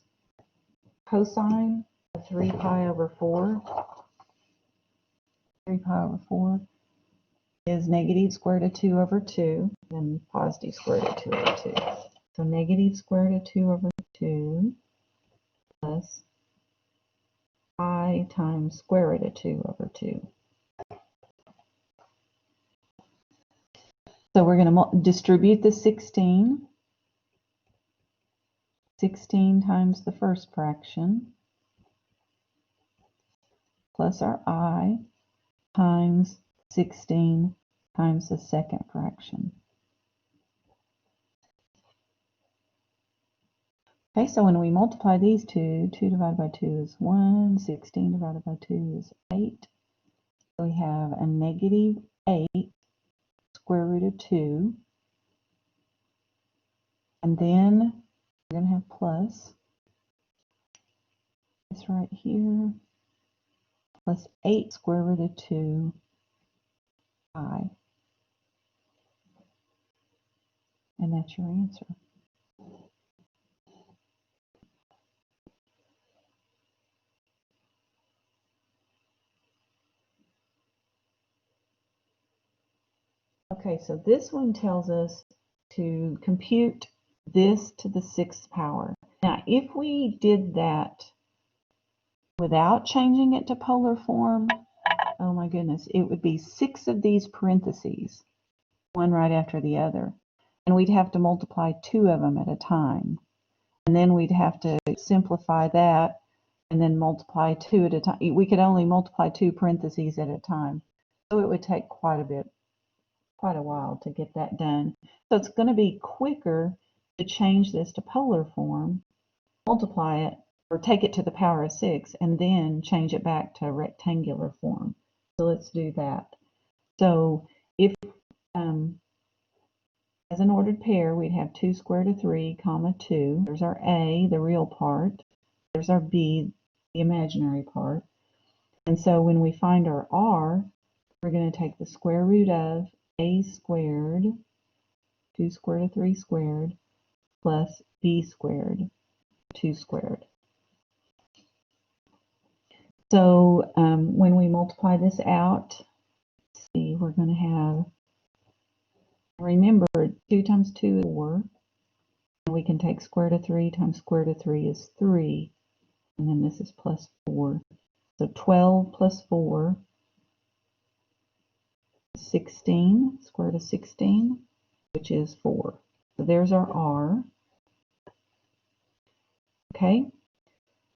cosine of 3 pi over 4. 3 pi over 4 is negative square root of 2 over 2, and positive square root of 2 over 2. So negative square root of 2 over 2 plus I times square root of 2 over 2. So we're going to distribute the 16. 16 times the first fraction plus our I times 16 times the second fraction. Okay, so when we multiply these two, 2 divided by 2 is 1, 16 divided by 2 is 8. So we have a negative 8 square root of 2. And then we're going to have plus this right here, plus 8 square root of 2 pi. And that's your answer. Okay, so this one tells us to compute this to the 6th power. Now, if we did that without changing it to polar form, oh my goodness, it would be 6 of these parentheses, one right after the other. And we'd have to multiply 2 of them at a time. And then we'd have to simplify that and then multiply 2 at a time. We could only multiply 2 parentheses at a time. So it would take quite a while to get that done. So it's going to be quicker to change this to polar form, multiply it, or take it to the power of 6, and then change it back to rectangular form. So let's do that. So if, as an ordered pair, we'd have 2 square root of 3, comma 2. There's our A, the real part. There's our B, the imaginary part. And so when we find our R, we're going to take the square root of A squared, 2 square root of 3 squared, plus B squared, 2 squared. So when we multiply this out, let's see, we're going to have, remember, 2 times 2 is 4. And we can take square root of 3 times square root of 3 is 3. And then this is plus 4. So 12 plus 4 is 16, square root of 16, which is 4. So there's our R. Okay,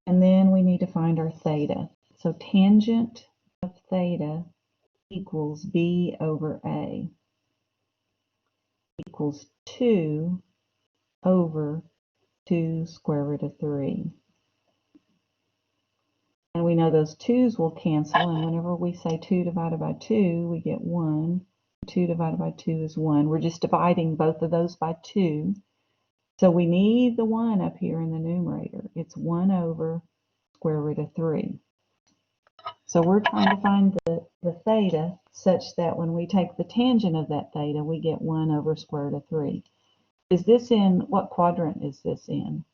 and then we need to find our theta. So tangent of theta equals B over A equals 2 over 2 square root of 3. And we know those 2's will cancel, and whenever we say 2 divided by 2, we get 1. 2 divided by 2 is 1. We're just dividing both of those by 2. So we need the 1 up here in the numerator. It's 1 over square root of 3. So we're trying to find the theta such that when we take the tangent of that theta, we get 1 over square root of 3. Is this in, what quadrant is this in?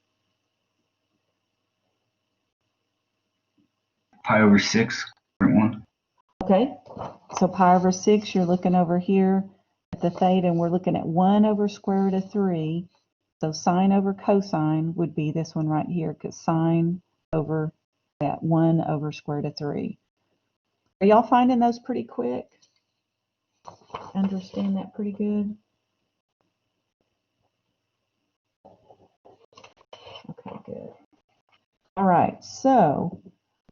Pi over 6, quadrant 1. Okay, so pi over 6, you're looking over here at the theta, and we're looking at 1 over square root of 3. So sine over cosine would be this one right here, because sine over that 1 over square root of 3. Are y'all finding those pretty quick? Understand that pretty good? Okay, good. All right, so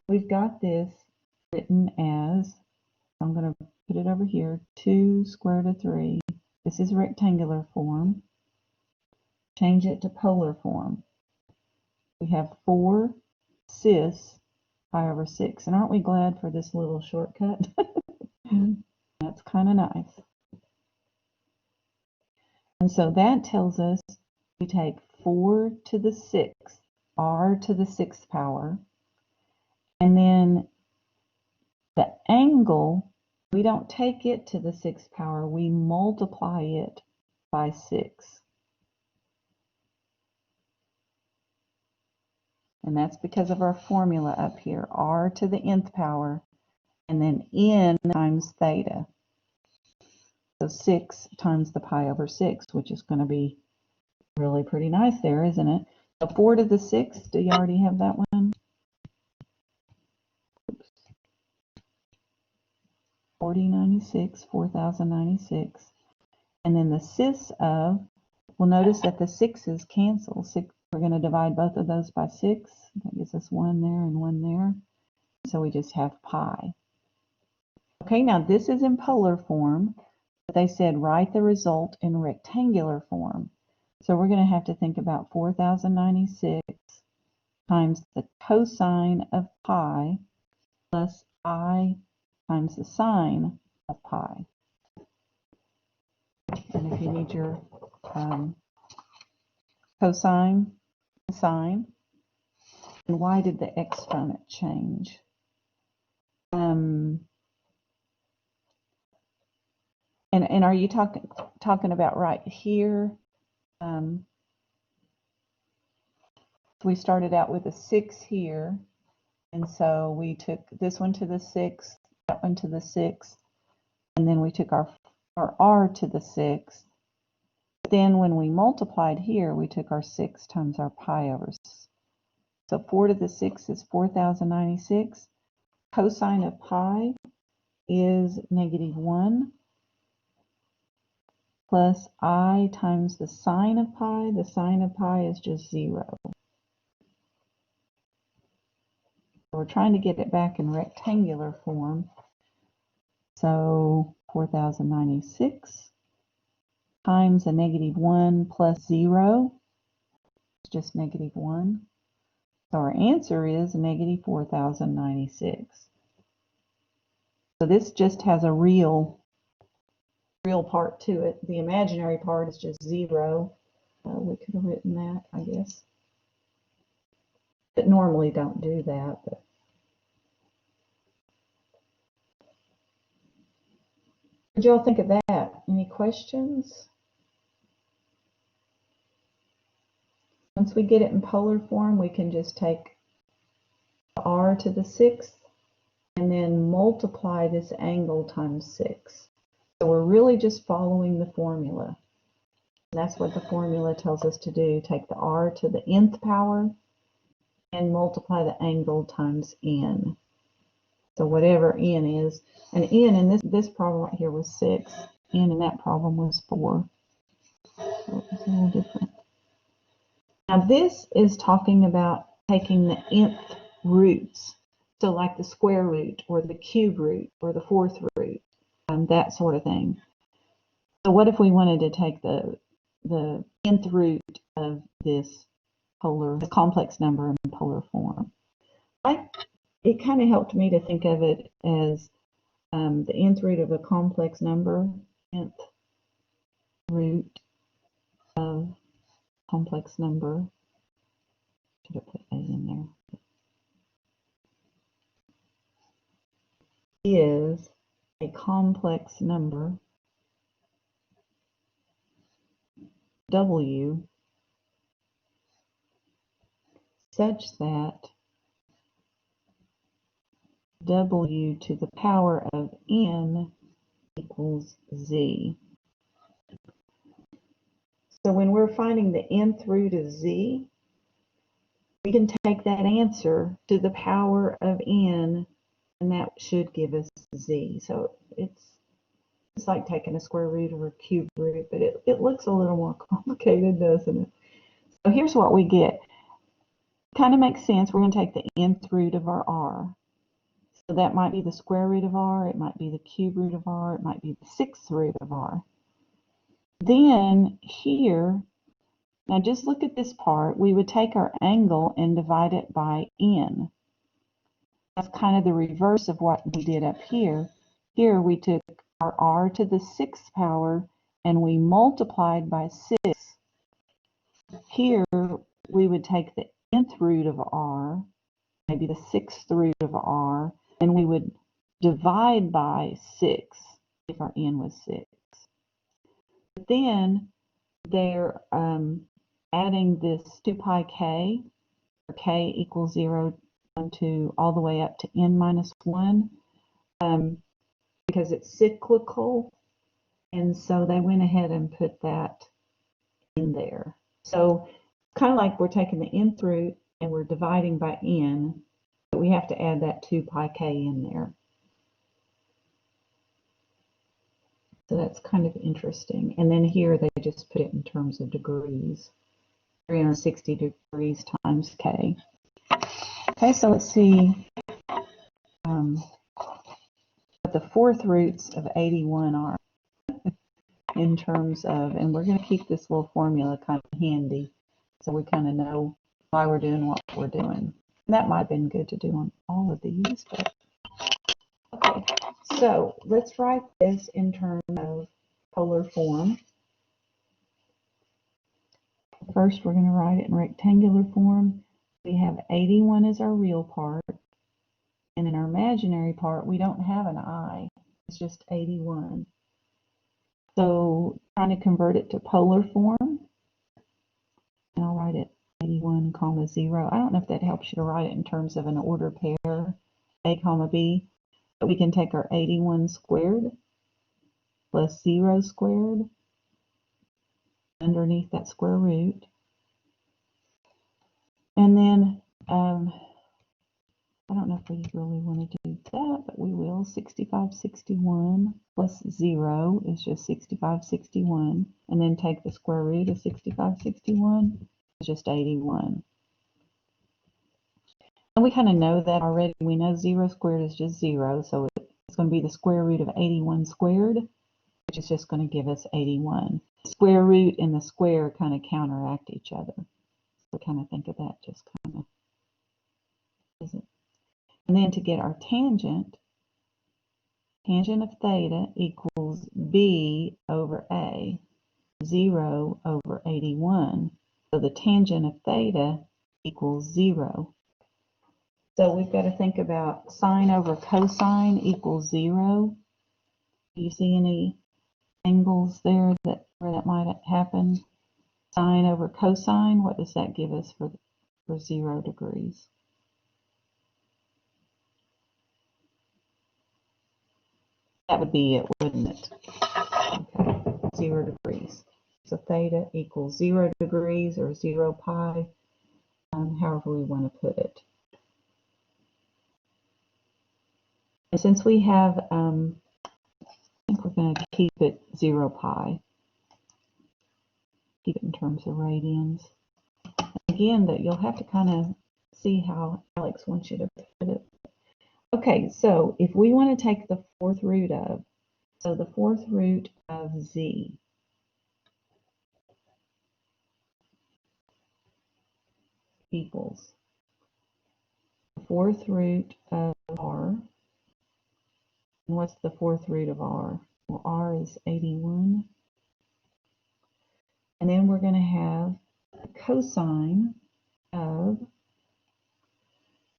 we've got this written as, I'm going to put it over here, 2 square root of 3. This is rectangular form. Change it to polar form. We have 4 cis pi over 6. And aren't we glad for this little shortcut? That's kind of nice. And so that tells us we take 4 to the 6th, r to the 6th power, and then the angle, we don't take it to the 6th power, we multiply it by 6. And that's because of our formula up here, r to the nth power, and then n times theta. So 6 times the pi over 6, which is going to be really pretty nice there, isn't it? So 4 to the 6th, do you already have that one? Oops. 4096, 4096. And then the cis of, well, notice that the 6's cancel. We're going to divide both of those by 6. That gives us 1 there and 1 there. So we just have pi. Okay, now this is in polar form, but they said write the result in rectangular form. So we're going to have to think about 4096 times the cosine of pi plus I times the sine of pi. And if you need your cosine, sine, and why did the exponent change? And are you talking about right here? We started out with a 6 here, and so we took this one to the 6th, that one to the 6th, and then we took our r to the 6th. Then when we multiplied here, we took our 6 times our pi over 6. So 4 to the 6th is 4096. Cosine of pi is -1 plus I times the sine of pi. The sine of pi is just 0. We're trying to get it back in rectangular form. So 4096 times a -1 plus 0 is just -1. So our answer is -4096. So this just has a real part to it. The imaginary part is just 0. We could have written that, I guess. But normally don't do that. But what did y'all think of that? Any questions? Once we get it in polar form, we can just take r to the 6th and then multiply this angle times 6. So we're really just following the formula. And that's what the formula tells us to do. Take the r to the nth power and multiply the angle times n. So whatever n is, and n in this problem right here was 6. N in that problem was 4. So it's a little different. Now this is talking about taking the nth roots. So like the square root or the cube root or the fourth root, that sort of thing. So what if we wanted to take the nth root of this complex number in polar form? It kind of helped me to think of it as the nth root of a complex number, nth root of complex number. Should have put A in there. Is a complex number W such that W to the power of n equals Z. So when we're finding the nth root of z, we can take that answer to the power of n, and that should give us z. So it's like taking a square root or a cube root, but it looks a little more complicated, doesn't it? So here's what we get. Kind of makes sense. We're going to take the nth root of our r. So that might be the square root of r, it might be the cube root of r, it might be the sixth root of r. Then here, now just look at this part, we would take our angle and divide it by n. That's kind of the reverse of what we did up here. Here we took our r to the sixth power and we multiplied by 6. Here we would take the nth root of r, maybe the sixth root of r, and we would divide by 6 if our n was 6. But then they're adding this 2 pi k, or k equals 0 to all the way up to n minus 1, because it's cyclical, and so they went ahead and put that in there. So kind of like we're taking the nth root and we're dividing by n, but we have to add that 2 pi k in there. So that's kind of interesting. And then here they just put it in terms of degrees. 360 degrees times k. Okay, so let's see what the fourth roots of 81 are in terms of, and we're going to keep this little formula kind of handy so we kind of know why we're doing what we're doing. And that might have been good to do on all of these, but okay. So let's write this in terms of polar form. First, we're going to write it in rectangular form. We have 81 as our real part, and in our imaginary part, we don't have an I. It's just 81. So trying to convert it to polar form, and I'll write it 81, comma 0. I don't know if that helps you to write it in terms of an order pair, A, comma B, but we can take our 81 squared plus 0 squared underneath that square root. And then, I don't know if we really want to do that, but we will. 6561 plus 0 is just 6561. And then take the square root of 6561, it's just 81. And we kind of know that already. We know 0 squared is just 0, so it's going to be the square root of 81 squared, which is just going to give us 81. Square root and the square kind of counteract each other. So kind of think of that just kind of, isn't. And then to get our tangent of theta equals b over a, 0 over 81. So the tangent of theta equals 0. So we've got to think about sine over cosine equals 0. Do you see any angles there where that might happen? Sine over cosine, what does that give us for 0 degrees? That would be it, wouldn't it? Okay, 0 degrees. So theta equals 0 degrees or 0 pi, however we want to put it. And since we have, I think we're going to keep it 0 pi. Keep it in terms of radians. Again, that you'll have to kind of see how Alex wants you to put it. Okay, so if we want to take the fourth root of, so the fourth root of z equals the fourth root of r. And what's the fourth root of r? Well, r is 81. And then we're going to have the cosine of,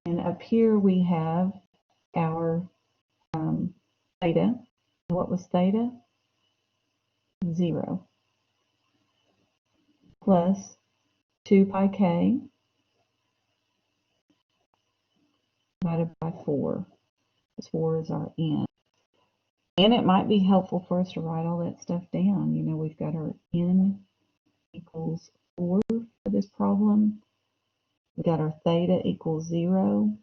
and up here we have our theta. What was theta? 0. Plus 2 pi k divided by 4. Because 4 is our n. And it might be helpful for us to write all that stuff down. You know, we've got our n equals 4 for this problem. We got our theta equals 0.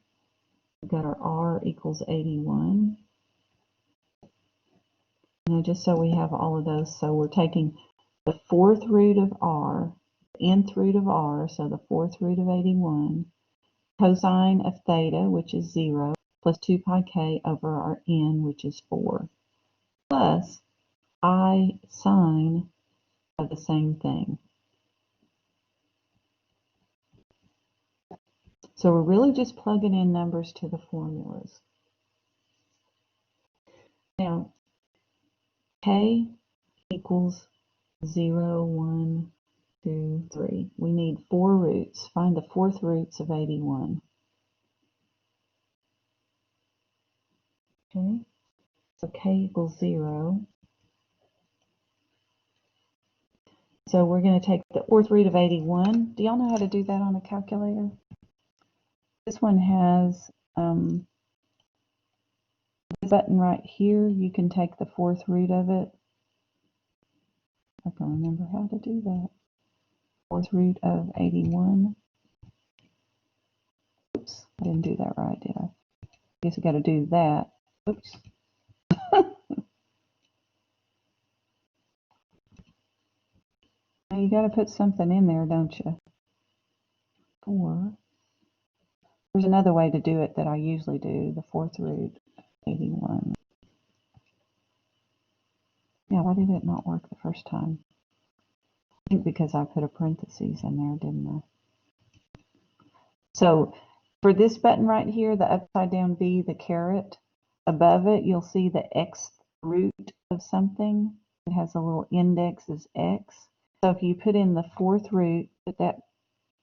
We got our r equals 81. Now, just so we have all of those, so we're taking the fourth root of r, nth root of r, so the fourth root of 81, cosine of theta, which is 0, plus 2 pi k over our n, which is 4, plus I sine of the same thing. So we're really just plugging in numbers to the formulas. Now, k equals 0, 1, 2, 3. We need 4 roots. Find the fourth roots of 81. Okay, so k equals 0. So we're going to take the fourth root of 81. Do y'all know how to do that on a calculator? This one has this button right here. You can take the fourth root of it. I can remember how to do that. Fourth root of 81. Oops, I didn't do that right, did I? I guess I got to do that. Oops. Now you got to put something in there, don't you? 4. There's another way to do it that I usually do, the fourth root, 81. Yeah, why did it not work the first time? I think because I put a parentheses in there, didn't I? So for this button right here, the upside down V, the caret, above it, you'll see the x root of something. It has a little index as x. So if you put in the fourth root, put that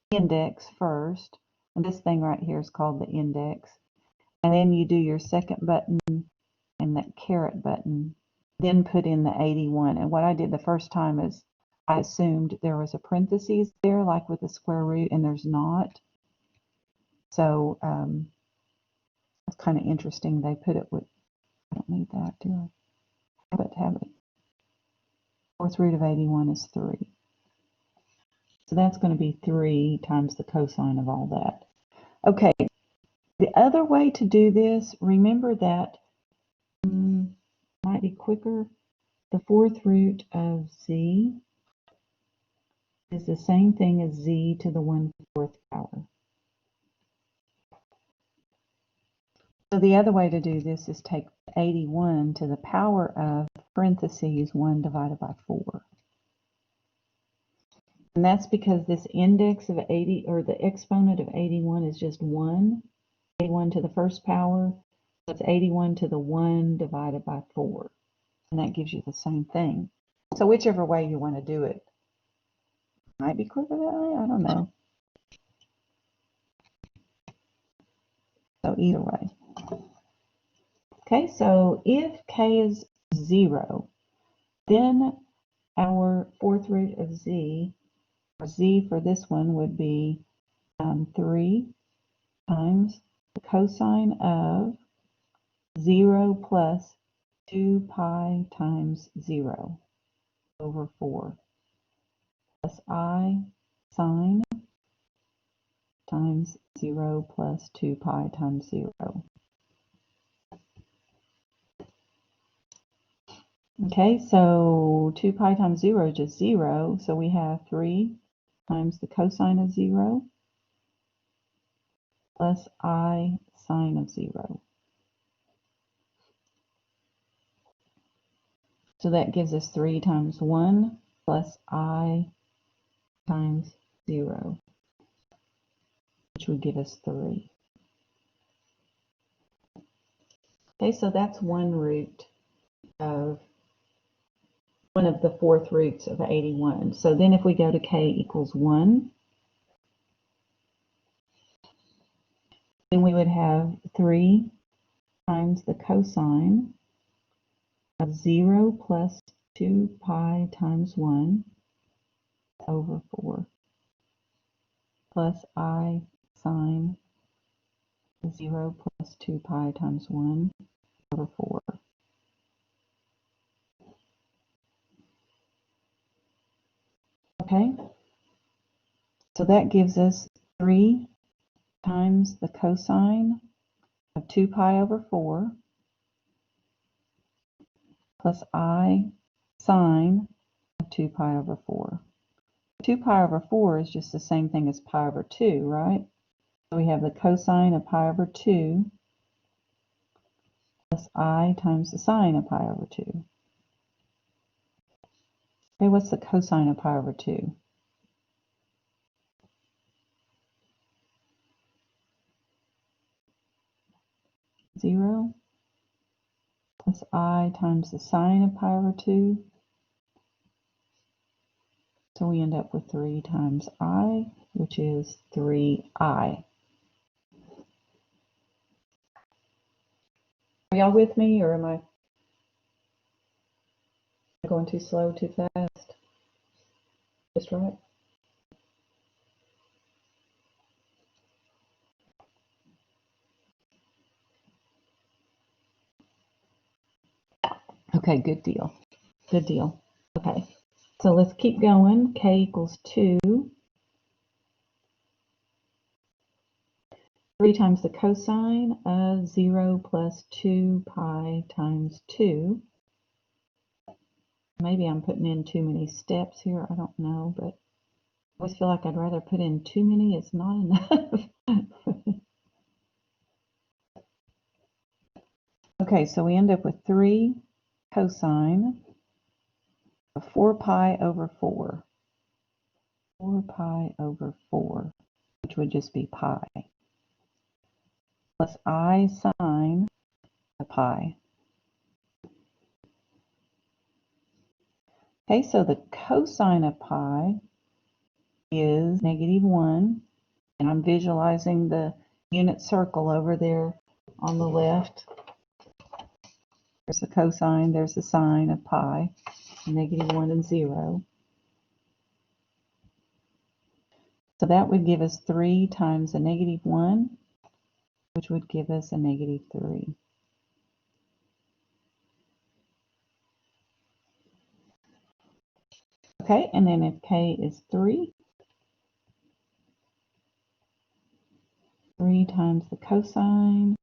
index first, and this thing right here is called the index, and then you do your second button and that caret button, then put in the 81. And what I did the first time is I assumed there was a parentheses there, like with the square root, and there's not. So it's kind of interesting. They put it with, I don't need that, do I? Have it. Fourth root of 81 is 3. So that's going to be 3 times the cosine of all that. Okay, the other way to do this, remember that, might be quicker, the fourth root of z is the same thing as z to the 1/4 power. So the other way to do this is take 81 to the power of parentheses 1 divided by 4. And that's because this index of 80, or the exponent of 81 is just 1. 81 to the first power, so it's 81 to the 1 divided by 4. And that gives you the same thing. So whichever way you want to do it. Might be quicker that way, I don't know. So either way. Okay, so if k is 0, then our fourth root of z, or z for this one, would be 3 times the cosine of 0 plus 2 pi times 0 over 4, plus I sine times 0 plus 2 pi times 0. Okay, so 2 pi times 0 is just 0, so we have 3 times the cosine of 0 plus I sine of 0. So that gives us 3 times 1 plus I times 0, which would give us 3. Okay, so that's one root of one of the fourth roots of 81. So then if we go to k equals 1, then we would have 3 times the cosine of 0 plus 2 pi times 1 over 4 plus I sine 0 plus 2 pi times 1 over 4. Okay, so that gives us 3 times the cosine of 2 pi over 4 plus I sine of 2 pi over 4. 2 pi over 4 is just the same thing as pi over 2, right? So we have the cosine of pi over 2 plus I times the sine of pi over 2. Okay, what's the cosine of pi over 2? 0 plus I times the sine of pi over 2. So we end up with 3 times I, which is 3I. Are y'all with me, or am I going too slow, too fast? Just right? Okay, good deal. Good deal. Okay, so let's keep going. K equals 2. 3 times the cosine of 0 plus 2 pi times 2. Maybe I'm putting in too many steps here. I don't know, but I always feel like I'd rather put in too many. It's not enough. Okay, so we end up with 3 cosine of 4 pi over 4. 4 pi over 4, which would just be pi, plus I sine of pi. Okay, so the cosine of pi is -1, and I'm visualizing the unit circle over there on the left. There's the cosine, there's the sine of pi, -1 and 0. So that would give us 3 times a -1, which would give us a -3. Okay, and then if k is 3, 3 times the cosine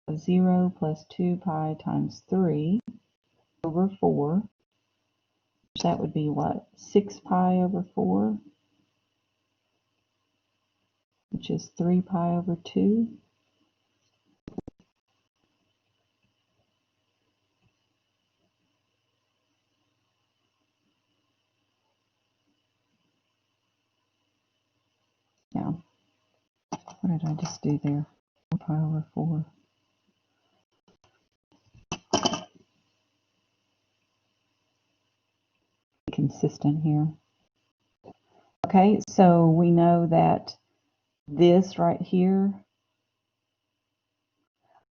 of 0 plus 2 pi times 3 over 4. That would be what? 6 pi over 4, which is 3 pi over 2. Now, what did I just do there? 4 pi over 4. Consistent here. Okay, so we know that this right here,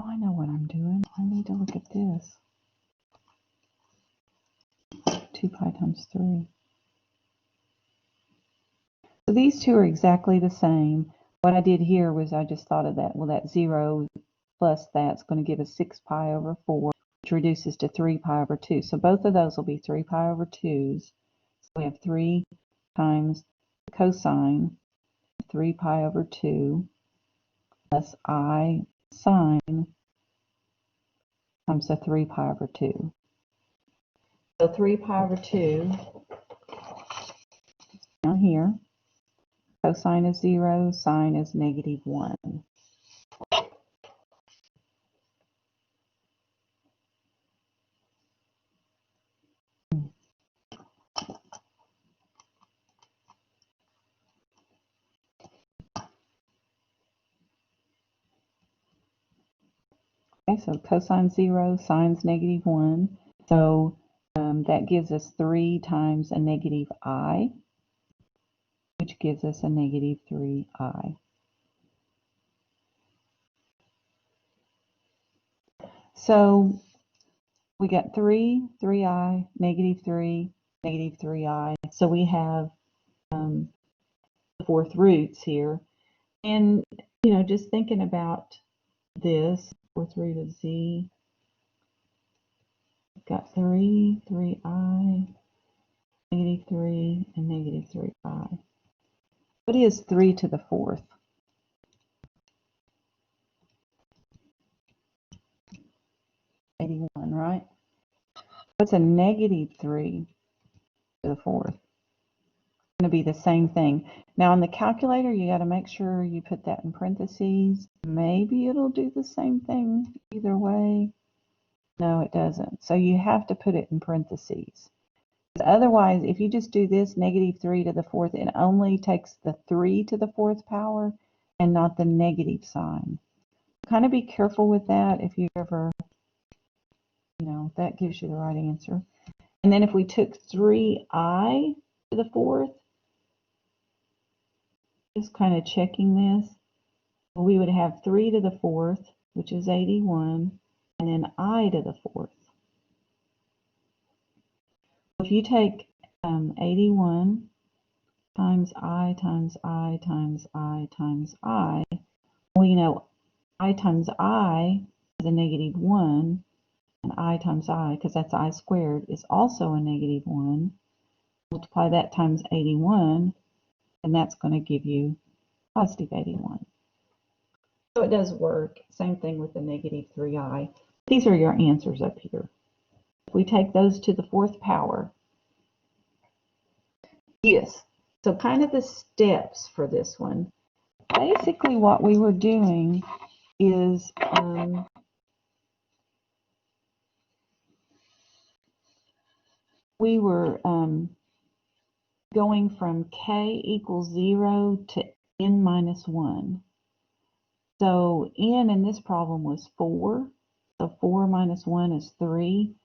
oh, I know what I'm doing. I need to look at this. 2 pi times 3. So these two are exactly the same. What I did here was I just thought of that. Well, that 0 plus that's going to give us 6 pi over 4, which reduces to 3 pi over 2. So both of those will be 3 pi over 2's. So we have 3 times the cosine, 3 pi over 2, plus I sine times the 3 pi over 2. So 3 pi over 2 down here. Cosine is 0, sine is -1. Okay, so cosine 0, sine's -1. So that gives us 3 times a -I, which gives us a -3I. So we got 3, 3I, -3, -3I. So we have the fourth roots here. And, you know, just thinking about this, fourth root of z, we've got 3, 3I, -3, and -3I. What is 3 to the 4th? -81, right? What's a -3 to the 4th? It's going to be the same thing. Now on the calculator, you got to make sure you put that in parentheses. Maybe it'll do the same thing either way. No, it doesn't. So you have to put it in parentheses. Otherwise, if you just do this, -3 to the 4th, it only takes the 3 to the 4th power and not the negative sign. Kind of be careful with that if you ever, that gives you the right answer. And then if we took 3i to the 4th, just kind of checking this, we would have 3 to the 4th, which is 81, and then I to the 4th. If you take 81 times I times I times I times I, well, I times I is a -1, and I times I, because that's I squared, is also a -1. Multiply that times 81, and that's going to give you positive 81. So it does work. Same thing with the -3i. These are your answers up here. If we take those to the 4th power, yes. So kind of the steps for this one. Basically what we were doing is we were going from k equals 0 to n minus 1. So n in this problem was 4. So 4 minus 1 is 3.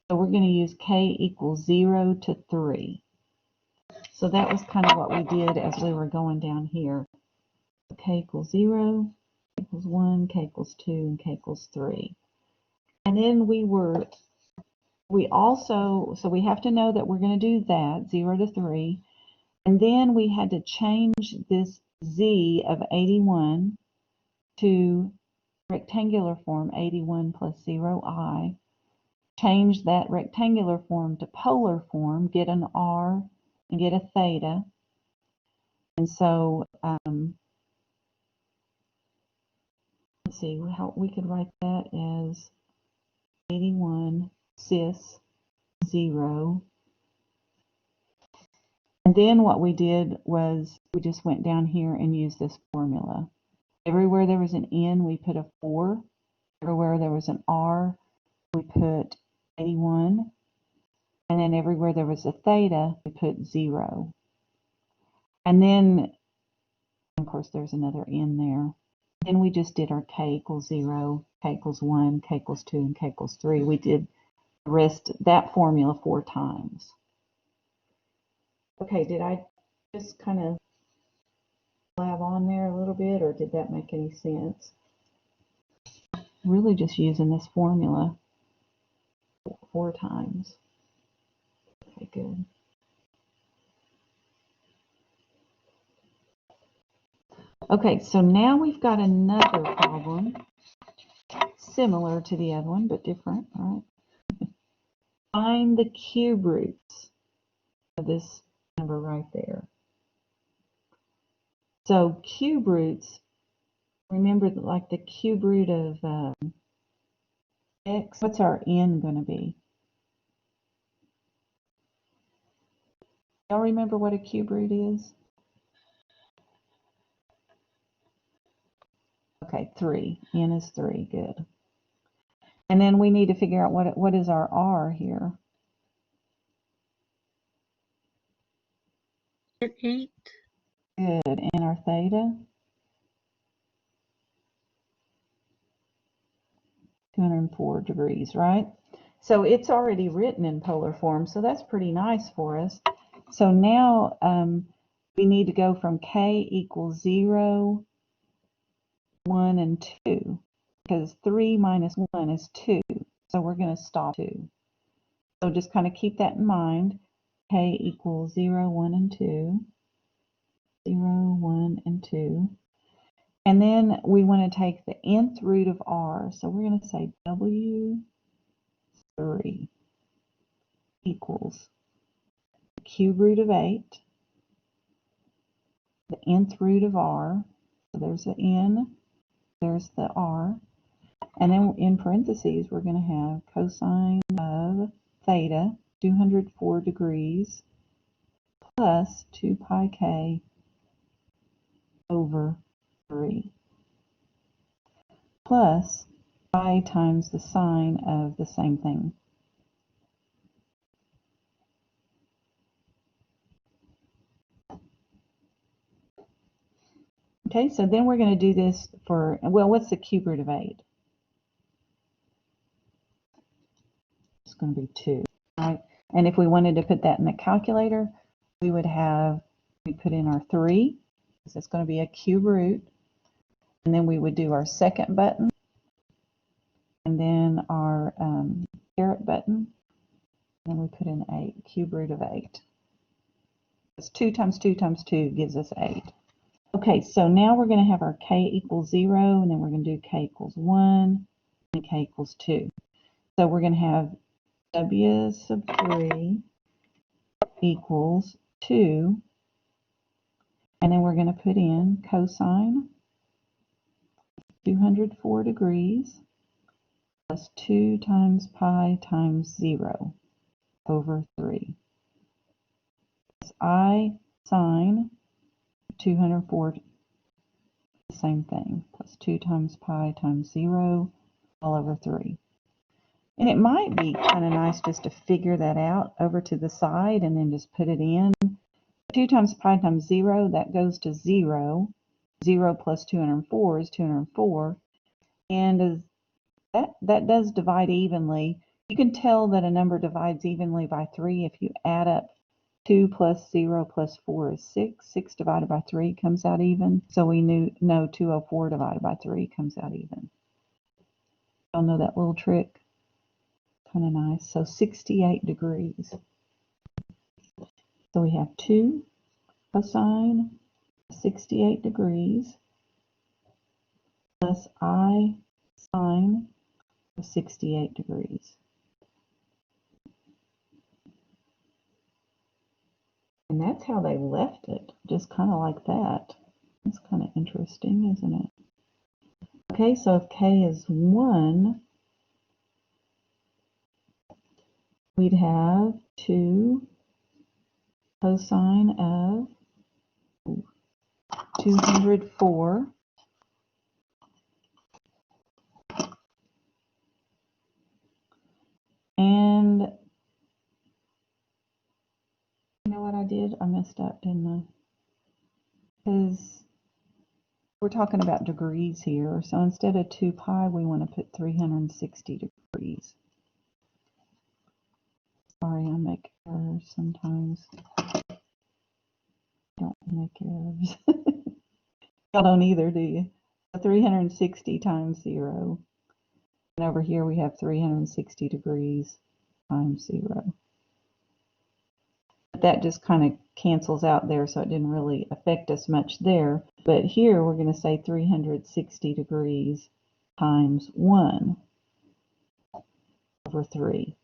So we're going to use k equals 0 to 3. So that was kind of what we did as we were going down here. K equals 0, k equals 1, k equals 2, and k equals 3. And then we have to know that we're going to do that, 0 to 3. And then we had to change this z of 81 to rectangular form, 81 plus 0i. Change that rectangular form to polar form, get an r, and get a theta. And so, let's see, how we could write that as 81 cis 0. And then what we did was we just went down here and used this formula. Everywhere there was an n, we put a 4. Everywhere there was an r, we put 81. And then everywhere there was a theta, we put 0. And then, of course, there's another n there. Then we just did our k equals 0, k equals 1, k equals 2, and k equals 3. We did the rest, that formula 4 times. Okay, did I just kind of blab on there a little bit, or did that make any sense? Really just using this formula 4 times. Okay, good. Okay, so now we've got another problem similar to the other one, but different, right? Find the cube roots of this number right there. So cube roots, remember that like the cube root of x, what's our n going to be? Y'all remember what a cube root is? Okay, 3. N is 3. Good. And then we need to figure out what is our r here. 8. Good. And our theta? 204 degrees, right? So it's already written in polar form, so that's pretty nice for us. So now we need to go from k equals 0, 1, and 2, because 3 minus 1 is 2. So we're going to stop 2. So just kind of keep that in mind. K equals 0, 1, and 2. 0, 1, and 2. And then we want to take the nth root of r. So we're going to say W3 equals the cube root of 8 the nth root of r. So there's the n, there's the r. And then in parentheses, we're going to have cosine of theta, 204 degrees, plus 2 pi k over 3, plus pi times the sine of the same thing. Okay, so then we're going to do this for, well, what's the cube root of 8? It's going to be 2, right? And if we wanted to put that in the calculator, we would have, we put in our 3, because it's going to be a cube root, and then we would do our second button, and then our caret button, and then we put in 8, cube root of 8. It's 2 times 2 times 2 gives us 8. Okay, so now we're going to have our k equals 0, and then we're going to do k equals 1, and k equals 2. So we're going to have w sub 3 equals 2, and then we're going to put in cosine 204 degrees plus 2 times pi times 0 over 3. Plus I sine 204, the same thing, plus 2 times pi times 0 all over 3. And it might be kind of nice just to figure that out over to the side and then just put it in. 2 times pi times 0, that goes to 0. 0 plus 204 is 204. And that does divide evenly. You can tell that a number divides evenly by 3 if you add up 2 plus 0 plus 4 is 6. 6 divided by 3 comes out even. So we know 204 divided by 3 comes out even. Y'all know that little trick? Kind of nice. So 68 degrees. So we have 2 cosine 68 degrees plus I sine 68 degrees. And that's how they left it, just kind of like that. It's kind of interesting, isn't it? Okay, so if k is 1, we'd have 2 cosine of 204 and you know what I did? I messed up, didn't I? Because we're talking about degrees here, so instead of 2 pi, we want to put 360 degrees. Sorry, I make errors sometimes. Don't make errors. Y'all don't either, do you? 360 times 0. And over here we have 360 degrees times 0. But that just kind of cancels out there, so it didn't really affect us much there. But here we're going to say 360 degrees times 1 over 3.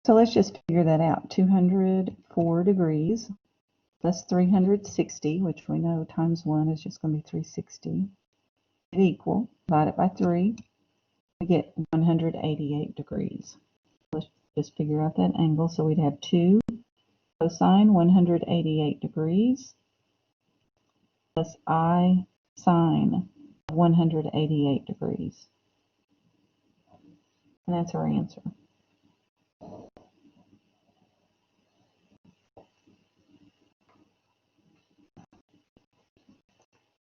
So let's just figure that out. 204 degrees plus 360, which we know times 1 is just going to be 360, equal, divide it by 3, we get 188 degrees. Let's just figure out that angle. So we'd have 2 cosine 188 degrees plus I sine 188 degrees. And that's our answer.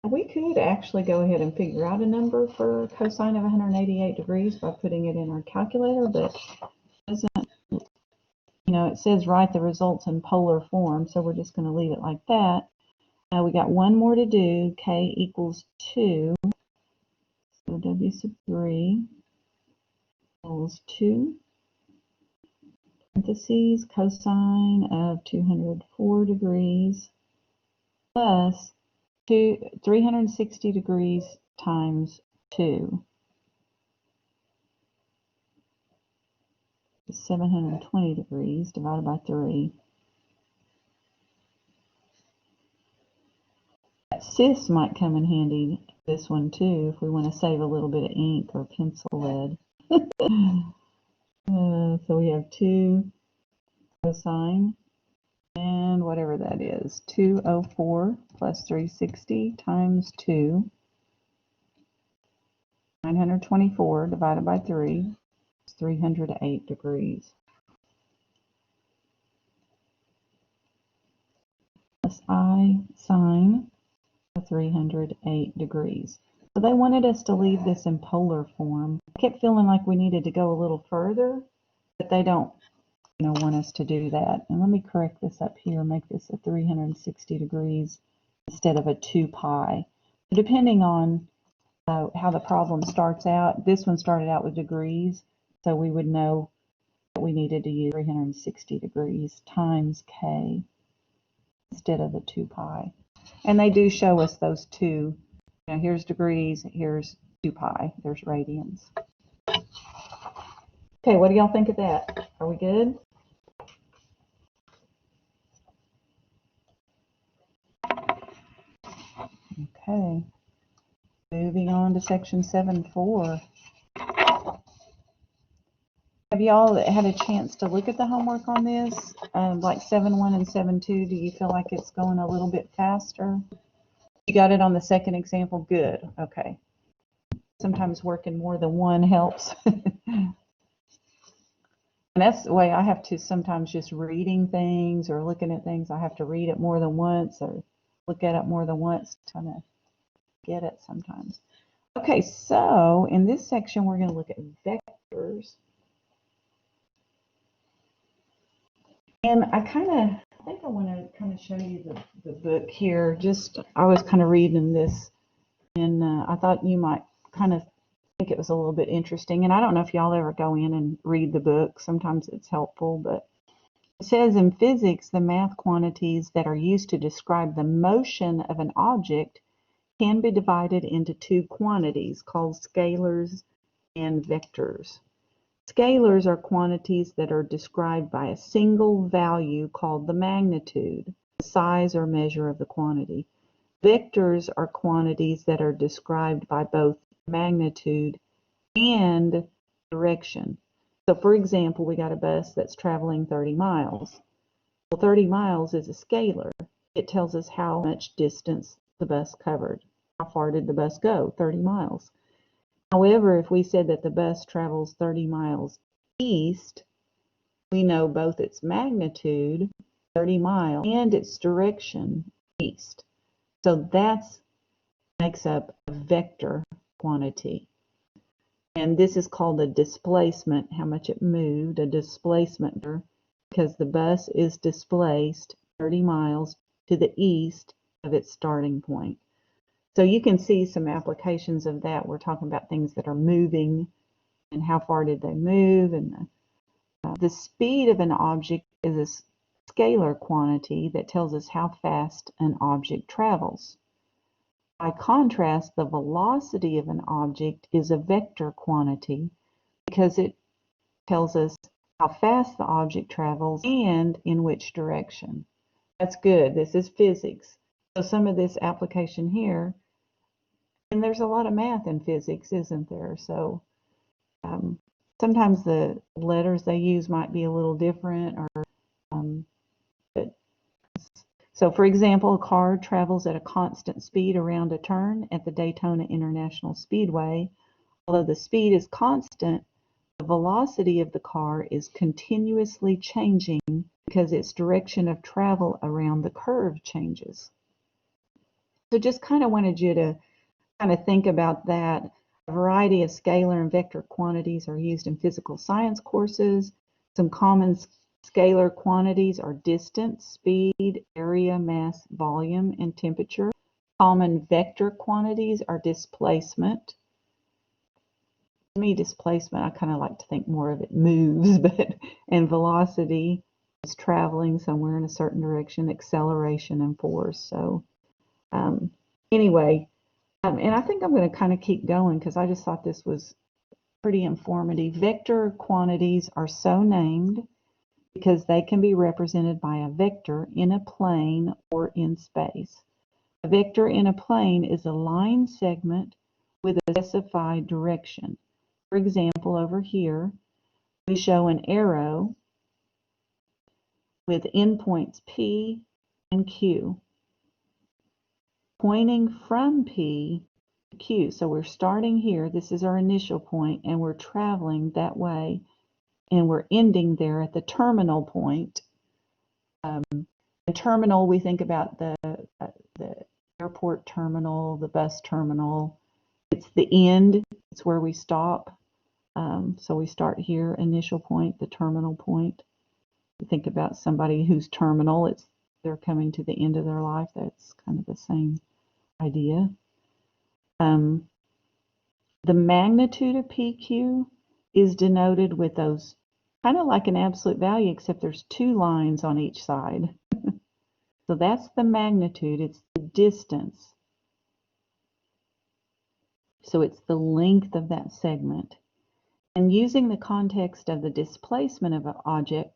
We could actually go ahead and figure out a number for cosine of 188 degrees by putting it in our calculator, but it doesn't, you know, it says write the results in polar form, so we're just going to leave it like that. Now we got one more to do. K equals 2, so W sub 3 equals 2, parentheses, cosine of 204 degrees plus 360 degrees times 2. 720 degrees divided by 3. That cis might come in handy, this one too, if we want to save a little bit of ink or pencil lead. So we have 2 cosine, and whatever that is, 204 plus 360 times 2, 924 divided by 3 is 308 degrees. Plus I sine 308 degrees. So they wanted us to leave this in polar form. I kept feeling like we needed to go a little further, but they don't, want us to do that. And let me correct this up here, make this a 360 degrees instead of a 2 pi. Depending on how the problem starts out, this one started out with degrees, so we would know that we needed to use 360 degrees times k instead of the 2 pi. And they do show us those two. Here's degrees, here's 2 pi, there's radians. Okay, what do y'all think of that? Are we good? Okay, moving on to section 7.4. Have y'all had a chance to look at the homework on this? Like 7.1 and 7.2, do you feel like it's going a little bit faster? You got it on the second example? Good, okay. Sometimes working more than one helps. And that's the way I have to sometimes just reading things or looking at things. I have to read it more than once or look at it more than once to kind of get it sometimes. Okay, so in this section, we're going to look at vectors. And I think I want to kind of show you the book here. I was kind of reading this, and I thought you might kind of think it was a little bit interesting. And I don't know if y'all ever go in and read the book. Sometimes it's helpful, but it says in physics, the math quantities that are used to describe the motion of an object can be divided into 2 quantities called scalars and vectors. Scalars are quantities that are described by a single value called the magnitude, the size or measure of the quantity. Vectors are quantities that are described by both magnitude and direction. So for example, we got a bus that's traveling 30 miles. Well, 30 miles is a scalar. It tells us how much distance the bus covered. How far did the bus go? 30 miles. However, if we said that the bus travels 30 miles east, we know both its magnitude, 30 miles, and its direction, east. So that makes up a vector quantity. And this is called a displacement, how much it moved, a displacement, because the bus is displaced 30 miles to the east of its starting point. So you can see some applications of that. We're talking about things that are moving and how far did they move. And the speed of an object is a scalar quantity that tells us how fast an object travels. By contrast, the velocity of an object is a vector quantity because it tells us how fast the object travels and in which direction. That's good. This is physics. So some of this application here, and there's a lot of math in physics, isn't there? So sometimes the letters they use might be a little different. So for example, a car travels at a constant speed around a turn at the Daytona International Speedway. Although the speed is constant, the velocity of the car is continuously changing because its direction of travel around the curve changes. So just kind of wanted you to kind of think about that. A variety of scalar and vector quantities are used in physical science courses. Some common scalar quantities are distance, speed, area, mass, volume, and temperature. Common vector quantities are displacement. To me, displacement, I kind of like to think more of it moves, and velocity is traveling somewhere in a certain direction, acceleration and force. So anyway, and I think I'm going to kind of keep going because I just thought this was pretty informative. Vector quantities are so named because they can be represented by a vector in a plane or in space. A vector in a plane is a line segment with a specified direction. For example, over here, we show an arrow with endpoints P and Q, pointing from P to Q. So we're starting here, this is our initial point, and we're traveling that way, and we're ending there at the terminal point. The terminal, we think about the airport terminal, the bus terminal. It's the end, it's where we stop. So we start here, initial point, the terminal point. We think about somebody who's terminal, they're coming to the end of their life. That's kind of the same idea. The magnitude of PQ is denoted with those, kind of like an absolute value, except there's two lines on each side. So that's the magnitude, it's the distance. So it's the length of that segment. And using the context of the displacement of an object,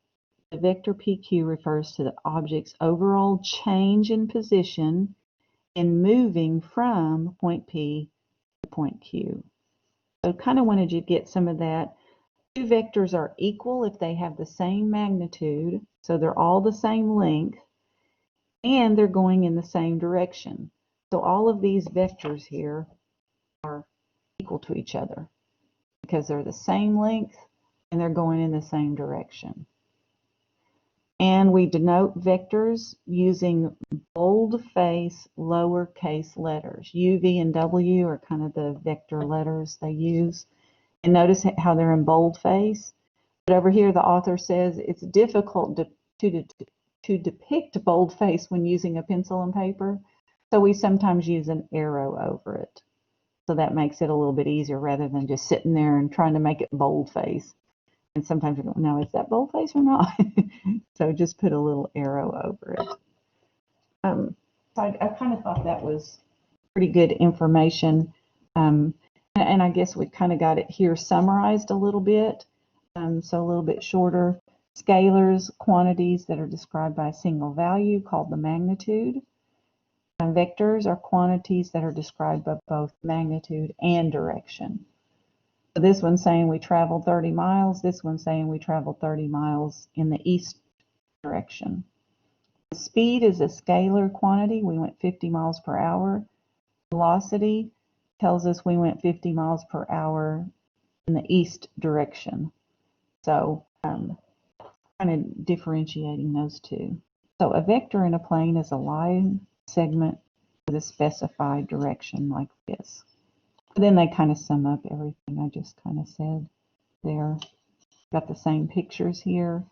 the vector PQ refers to the object's overall change in position in moving from point P to point Q. So kind of wanted you to get some of that. Two vectors are equal if they have the same magnitude, so they're all the same length, and they're going in the same direction. So all of these vectors here are equal to each other because they're the same length and they're going in the same direction. And we denote vectors using boldface lowercase letters. U, V, and W are kind of the vector letters they use. And notice how they're in boldface. But over here, the author says it's difficult to depict boldface when using a pencil and paper. So we sometimes use an arrow over it. So that makes it a little bit easier rather than just sitting there and trying to make it boldface. And sometimes you don't know, is that boldface or not? So just put a little arrow over it. So I kind of thought that was pretty good information. And I guess we kind of got it here summarized a little bit. So a little bit shorter. Scalars, quantities that are described by a single value called the magnitude. And vectors are quantities that are described by both magnitude and direction. So this one's saying we traveled 30 miles. This one's saying we traveled 30 miles in the east direction. Speed is a scalar quantity. We went 50 miles per hour. Velocity tells us we went 50 miles per hour in the east direction. So kind of differentiating those two. So a vector in a plane is a line segment with a specified direction like this. Then they kind of sum up everything I just kind of said there. Got the same pictures here.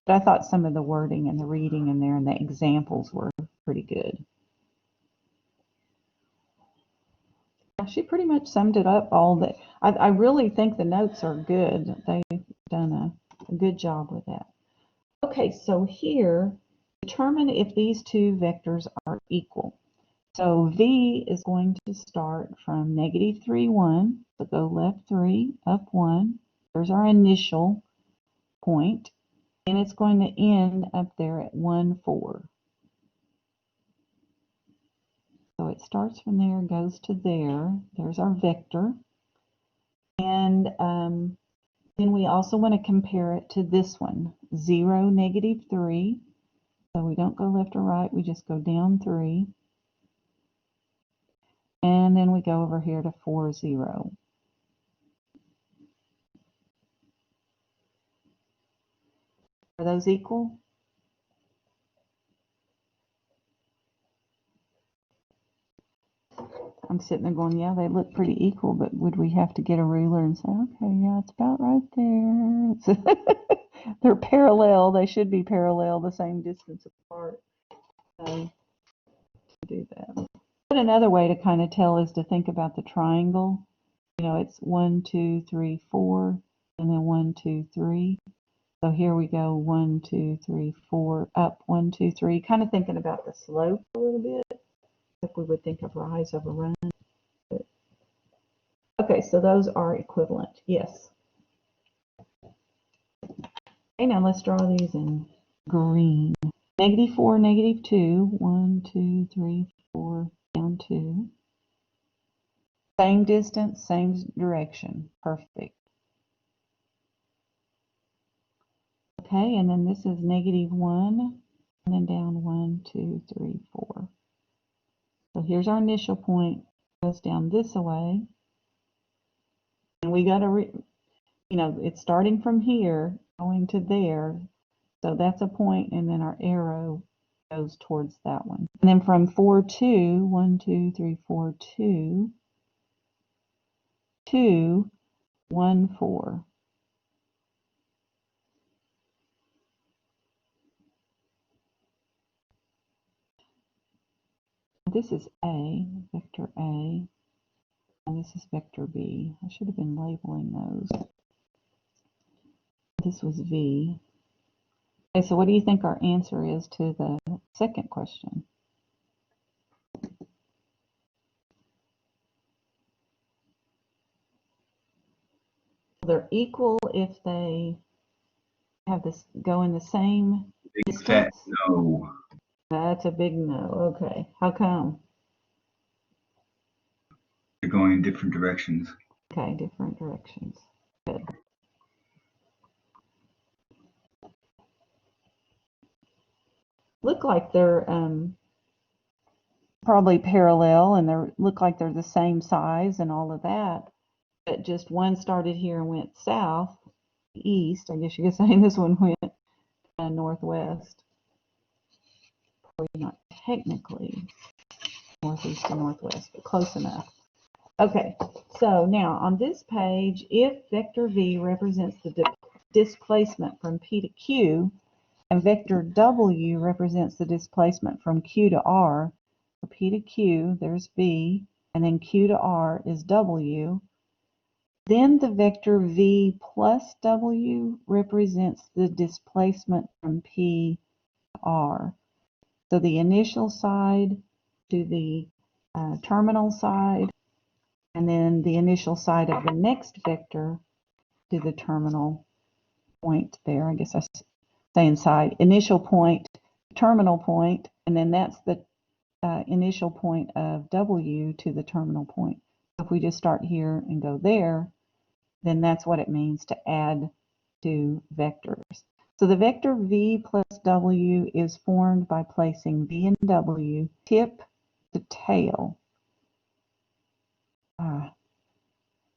But I thought some of the wording and the reading in there and the examples were pretty good. She pretty much summed it up all that. I really think the notes are good. They've done a good job with that. Okay, so here, determine if these two vectors are equal. So V is going to start from -3, 1. So go left 3, up 1. There's our initial point. And it's going to end up there at 1, 4. So it starts from there, goes to there. There's our vector. And then we also want to compare it to this one, 0, -3. So we don't go left or right, we just go down 3. And then we go over here to 4, 0. Are those equal? I'm sitting there going, yeah, they look pretty equal, but would we have to get a ruler and say, okay, yeah, it's about right there. They're parallel. They should be parallel, the same distance apart. So do that. But another way to kind of tell is to think about the triangle. You know, it's 1, 2, 3, 4, and then 1, 2, 3. So here we go, 1, 2, 3, 4, up, 1, 2, 3. Kind of thinking about the slope a little bit, if we would think of rise over run. Okay, so those are equivalent, yes. Okay, now let's draw these in green. -4, -2, 1, 2, 3, 4, down 2. Same distance, same direction, perfect. Okay, and then this is -1, and then down 1, 2, 3, 4. So here's our initial point, goes down this way. And we got to, it's starting from here, going to there. So that's a point, and then our arrow goes towards that one. And then from 4, 2, 1, 2, 3, 4, 2, 2, 1, 4. This is A, vector A, and this is vector B. I should have been labeling those. This was V. Okay, so what do you think our answer is to the second question? They're equal if they have this go in the same Big fat distance. no. That's a big no. Okay, how come? They're going in different directions. Okay, different directions. Good. Look like they're probably parallel, and they look like they're the same size and all of that. But just one started here and went south, east. I guess you could say this one went northwest. Probably not technically northeast and northwest, but close enough. Okay, so now on this page, if vector V represents the displacement from P to Q, and vector W represents the displacement from Q to R, so P to Q, there's V, and then Q to R is W, then the vector V plus W represents the displacement from P to R. So the initial side to the terminal side, and then the initial side of the next vector to the terminal point there. I guess I say inside. Initial point, terminal point, and then that's the initial point of W to the terminal point. If we just start here and go there, then that's what it means to add two vectors. So the vector V plus W is formed by placing V and W tip to tail. I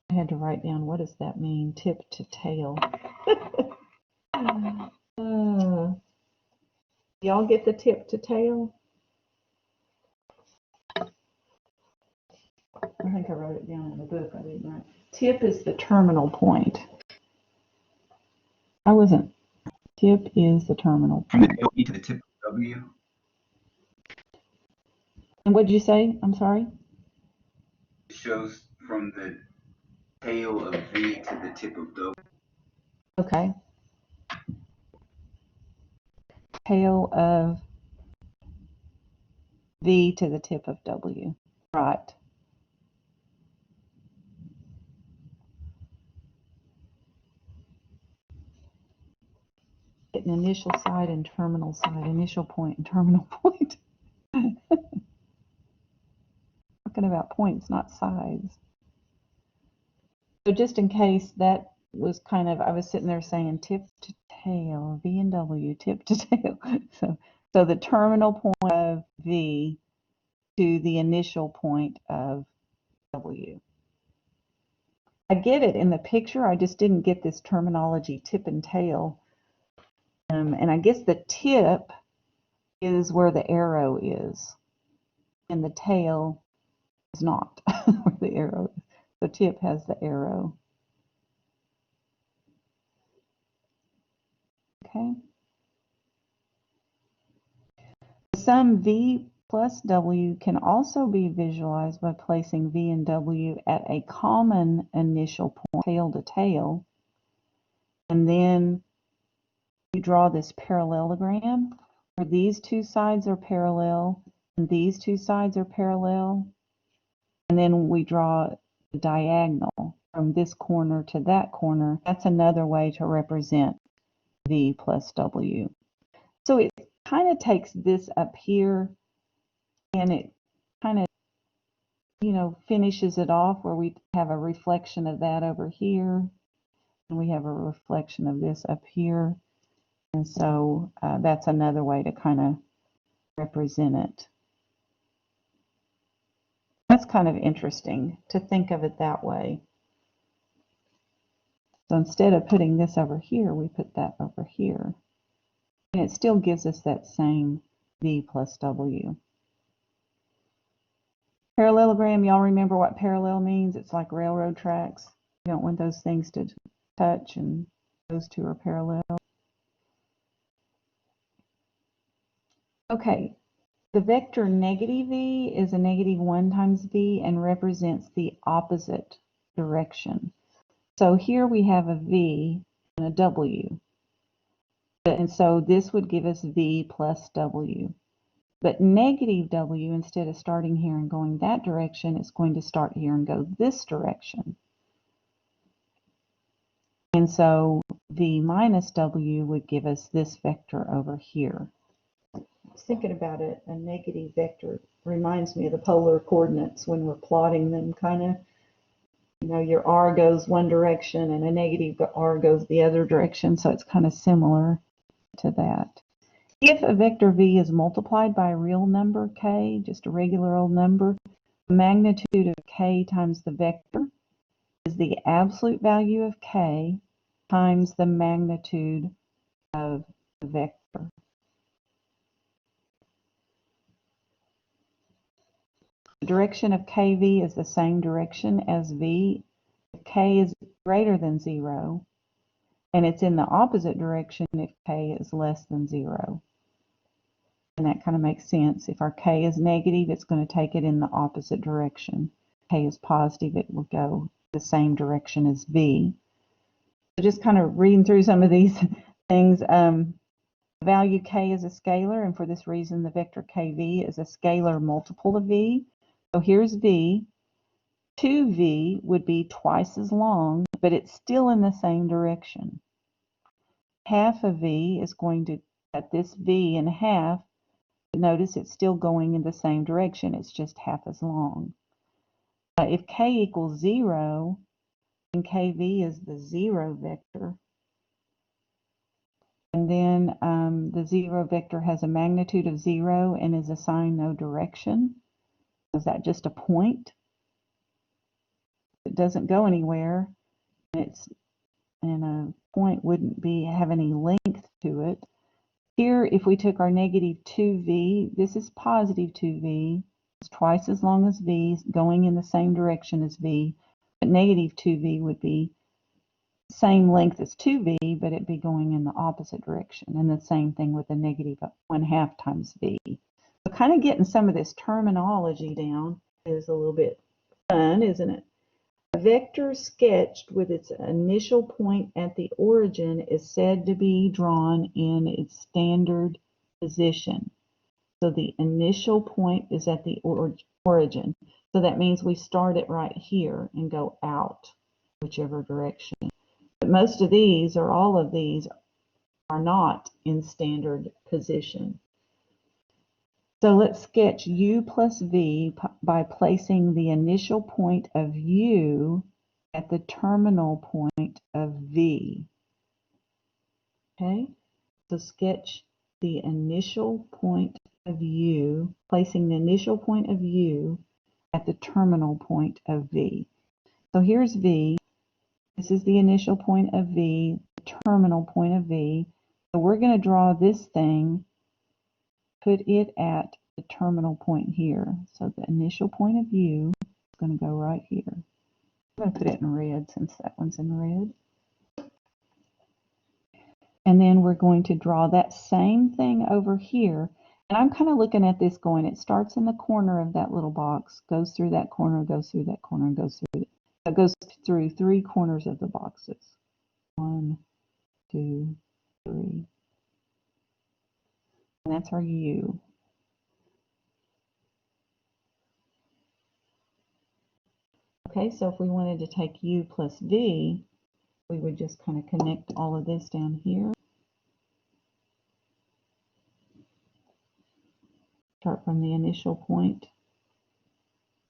had to write down, what does that mean, tip to tail? Y'all get the tip to tail? I think I wrote it down in the book. I didn't write. Tip is the terminal point. I wasn't. Tip is the terminal From the point. tail E to the tip of W. And what did you say? I'm sorry? It shows from the tail of V to the tip of W. Okay. Tail of V to the tip of W. Right. An initial side and terminal side. Initial point and terminal point. Talking about points, not sides. So just in case that was kind of, I was sitting there saying tip to tail, V and W, tip to tail. So the terminal point of V to the initial point of W. I get it in the picture, I just didn't get this terminology tip and tail. And I guess the tip is where the arrow is, and the tail is not where the arrow is. The tip has the arrow. Okay. The sum V plus W can also be visualized by placing V and W at a common initial point, tail to tail, and then you draw this parallelogram where these two sides are parallel and these two sides are parallel, and then we draw the diagonal from this corner to that corner, that's another way to represent V plus W. So it kind of takes this up here and it kind of, you know, finishes it off where we have a reflection of that over here. And we have a reflection of this up here. And so that's another way to kind of represent it. That's kind of interesting to think of it that way. So instead of putting this over here, we put that over here. And it still gives us that same V plus W. Parallelogram, y'all remember what parallel means? It's like railroad tracks. You don't want those things to touch, and those two are parallel. Okay, the vector negative V is a -1 times V and represents the opposite direction. So here we have a V and a W. And so this would give us V plus W. But negative W, instead of starting here and going that direction, it's going to start here and go this direction. And so V minus W would give us this vector over here. I was thinking about it, a negative vector reminds me of the polar coordinates when we're plotting them, kind of. You know, your R goes one direction and a negative R goes the other direction, so it's kind of similar to that. If a vector V is multiplied by a real number k, just a regular old number, the magnitude of k times the vector is the absolute value of k times the magnitude of the vector. The direction of kv is the same direction as v if k is greater than 0, and it's in the opposite direction if k is less than 0. And that kind of makes sense. If our k is negative, it's going to take it in the opposite direction. If k is positive, it will go the same direction as v. So just kind of reading through some of these things. The value k is a scalar, and for this reason, the vector kv is a scalar multiple of v. So here's v. 2v would be twice as long, but it's still in the same direction. Half of v is going to cut this v in half. Notice it's still going in the same direction, it's just half as long. If k equals 0, then kv is the 0 vector. And then the 0 vector has a magnitude of 0 and is assigned no direction. Is that just a point? It doesn't go anywhere. And a point wouldn't have any length to it. Here, if we took our negative 2v, this is positive 2v. It's twice as long as v, going in the same direction as v. But negative 2v would be the same length as 2v, but it'd be going in the opposite direction. And the same thing with the negative 1/2 times v. So kind of getting some of this terminology down is a little bit fun, isn't it? A vector sketched with its initial point at the origin is said to be drawn in its standard position. So the initial point is at the origin. So that means we start it right here and go out, whichever direction. But most of these, or all of these, are not in standard position. So let's sketch u plus v by placing the initial point of u at the terminal point of v. Okay, so sketch the initial point of u, placing the initial point of u at the terminal point of v. So here's v. This is the initial point of v, the terminal point of v. So we're going to draw this thing, put it at the terminal point here. So the initial point of u is going to go right here. I'm going to put it in red since that one's in red. And then we're going to draw that same thing over here. And I'm kind of looking at this going, it starts in the corner of that little box, goes through that corner, goes through that corner, and goes through it. It goes through 3 corners of the boxes. 1, 2, 3. And that's our u. Okay, so if we wanted to take u plus v, we would just kind of connect all of this down here. Start from the initial point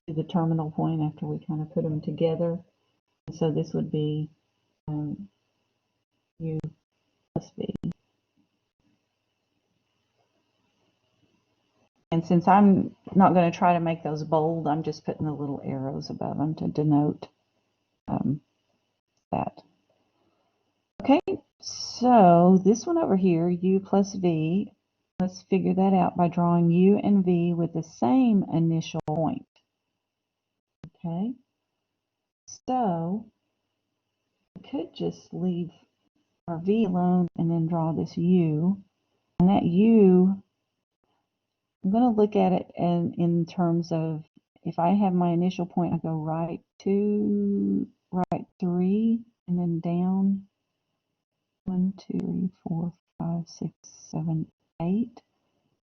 to the terminal point after we kind of put them together. And so this would be u plus v. And since I'm not going to try to make those bold, I'm just putting the little arrows above them to denote that. Okay, so this one over here, u plus v, let's figure that out by drawing u and v with the same initial point. Okay, so we could just leave our v alone and then draw this u. And that u, I'm going to look at it in terms of, if I have my initial point, I go right 2, right 3, and then down 1, 2, 3, 4, 5, 6, 7, 8.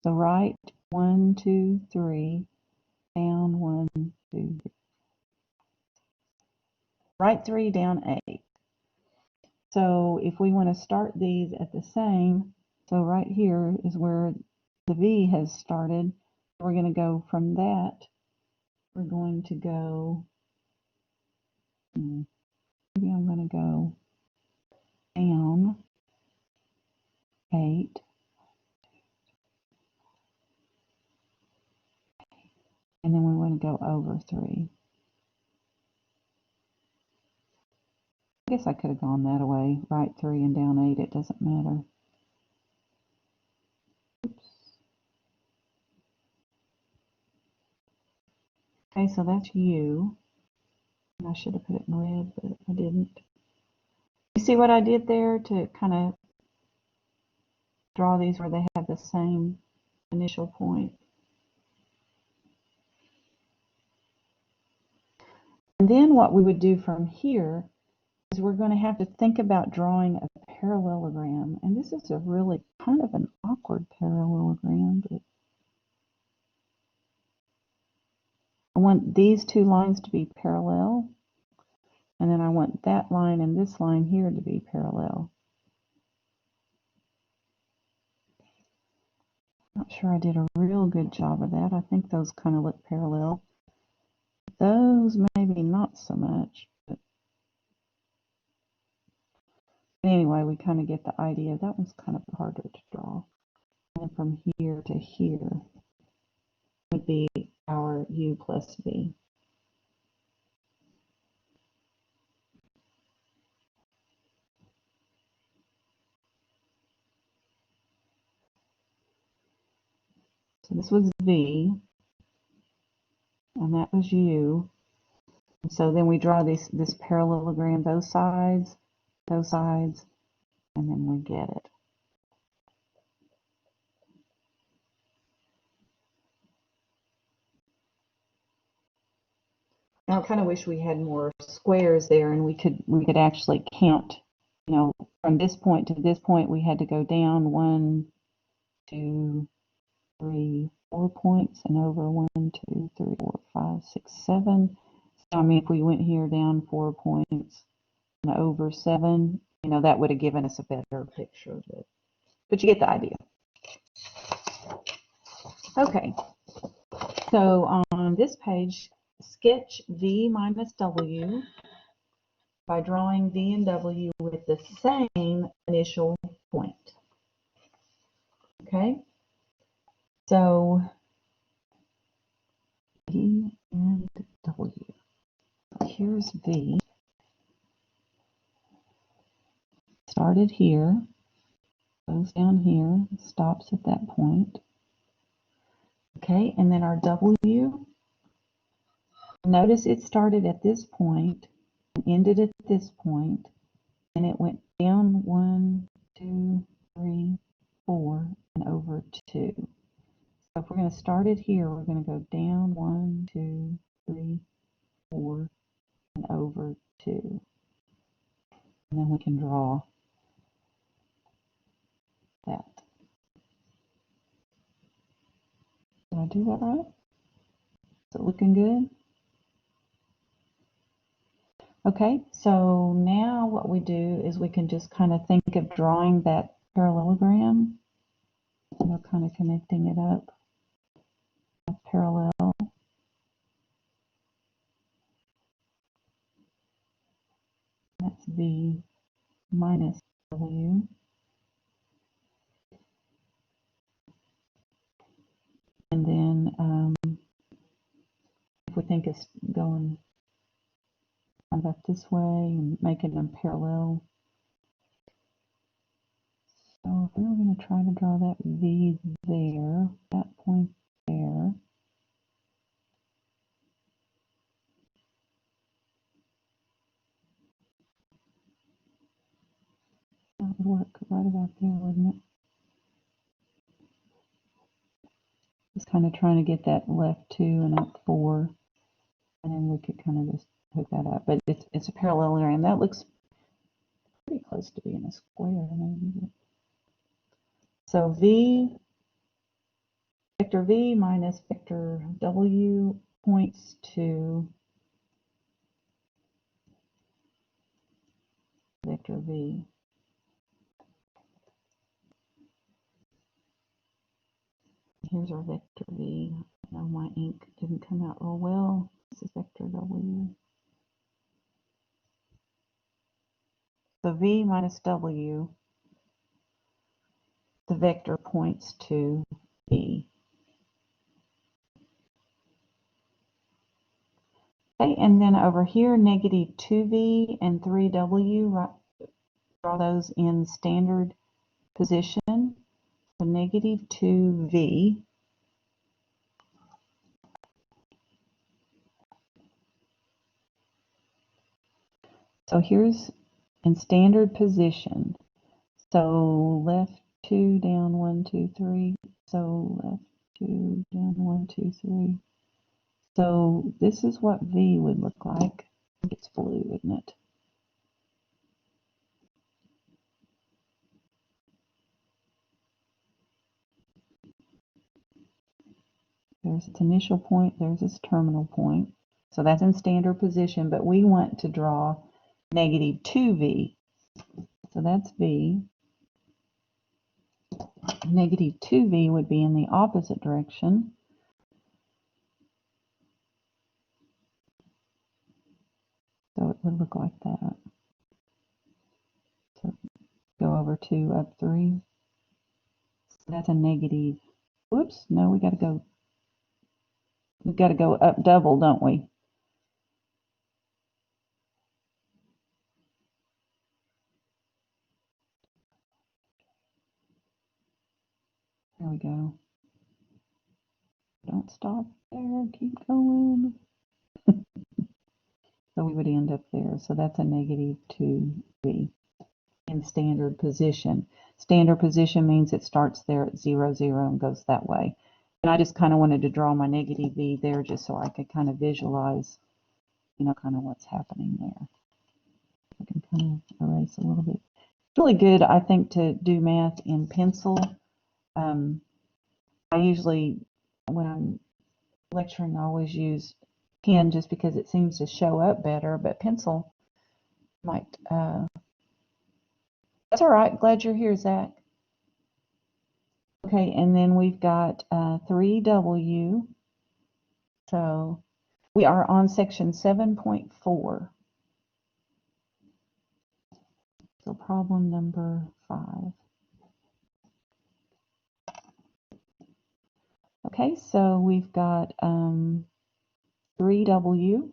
So right 1, 2, 3, down 1, 2, 3. Right 3, down 8. So if we want to start these at the same, so right here is where the V has started. We're going to go from that. We're going to go, maybe I'm going to go down 8. And then we want to go over 3. I guess I could have gone that way, right 3 and down 8, it doesn't matter. Oops. Okay, so that's U. I should have put it in red, but I didn't. You see what I did there to kind of draw these where they have the same initial point? And then what we would do from here is we're going to have to think about drawing a parallelogram. And this is a really kind of an awkward parallelogram, but I want these two lines to be parallel. And then I want that line and this line here to be parallel. Not sure I did a real good job of that. I think those kind of look parallel. Those maybe not so much. But anyway, we kind of get the idea. That one's kind of harder to draw. And from here to here would be our U plus V. So this was V, and that was U. And so then we draw this parallelogram, those sides, and then we get it. Now I kind of wish we had more squares there, and we could actually count. You know, from this point to this point, we had to go down 1, 2, 3, 4 points, and over 1, 2, 3, 4, 5, 6, 7. So I mean, if we went here down 4 points and over 7, you know, that would have given us a better picture. But you get the idea. Okay. So on this page, sketch V minus W by drawing V and W with the same initial point. Okay, so V and W. Here's V. Started here, goes down here, stops at that point. Okay, and then our W. Notice it started at this point and ended at this point, and it went down 1, 2, 3, 4, and over 2. So if we're going to start it here, we're going to go down 1, 2, 3, 4, and over 2. And then we can draw that. Did I do that right? Is it looking good? Okay, so now what we do is we can just kind of think of drawing that parallelogram, kind of connecting it up, parallel. That's V minus W. And then if we think it's going kind of up this way and making them parallel. So if we were going to try to draw that V there, that point there, that would work right about there, wouldn't it? Just kind of trying to get that left 2 and up 4, and then we could kind of just hook that up. But it's a parallelogram. That looks pretty close to being a square, maybe. So vector V minus vector W points to vector V. Here's our vector V. I know my ink didn't come out real well. This is vector W. So V minus W, the vector points to V. Okay, and then over here, negative 2V and 3W, right, draw those in standard position. So negative 2V. So here's in standard position. So left 2, down 1, 2, 3. So left 2, down 1, 2, 3. So this is what V would look like. I think it's blue, isn't it? There's its initial point, there's its terminal point. So that's in standard position, but we want to draw negative 2V. So that's V. Negative 2V would be in the opposite direction. So it would look like that. So go over 2, up 3. So that's a negative. Whoops, no, we've got to go up double, don't we? There we go. Don't stop there, keep going. So we would end up there. So that's a negative 2V in standard position. Standard position means it starts there at 0, 0 and goes that way. And I just kind of wanted to draw my negative V there just so I could kind of visualize, kind of what's happening there. I can kind of erase a little bit. It's really good, I think, to do math in pencil. I usually, when I'm lecturing, I always use pen just because it seems to show up better, but pencil might, that's all right. Glad you're here, Zach. Okay, and then we've got 3W. So we are on section 7.4. So problem number 5. Okay, so we've got 3W.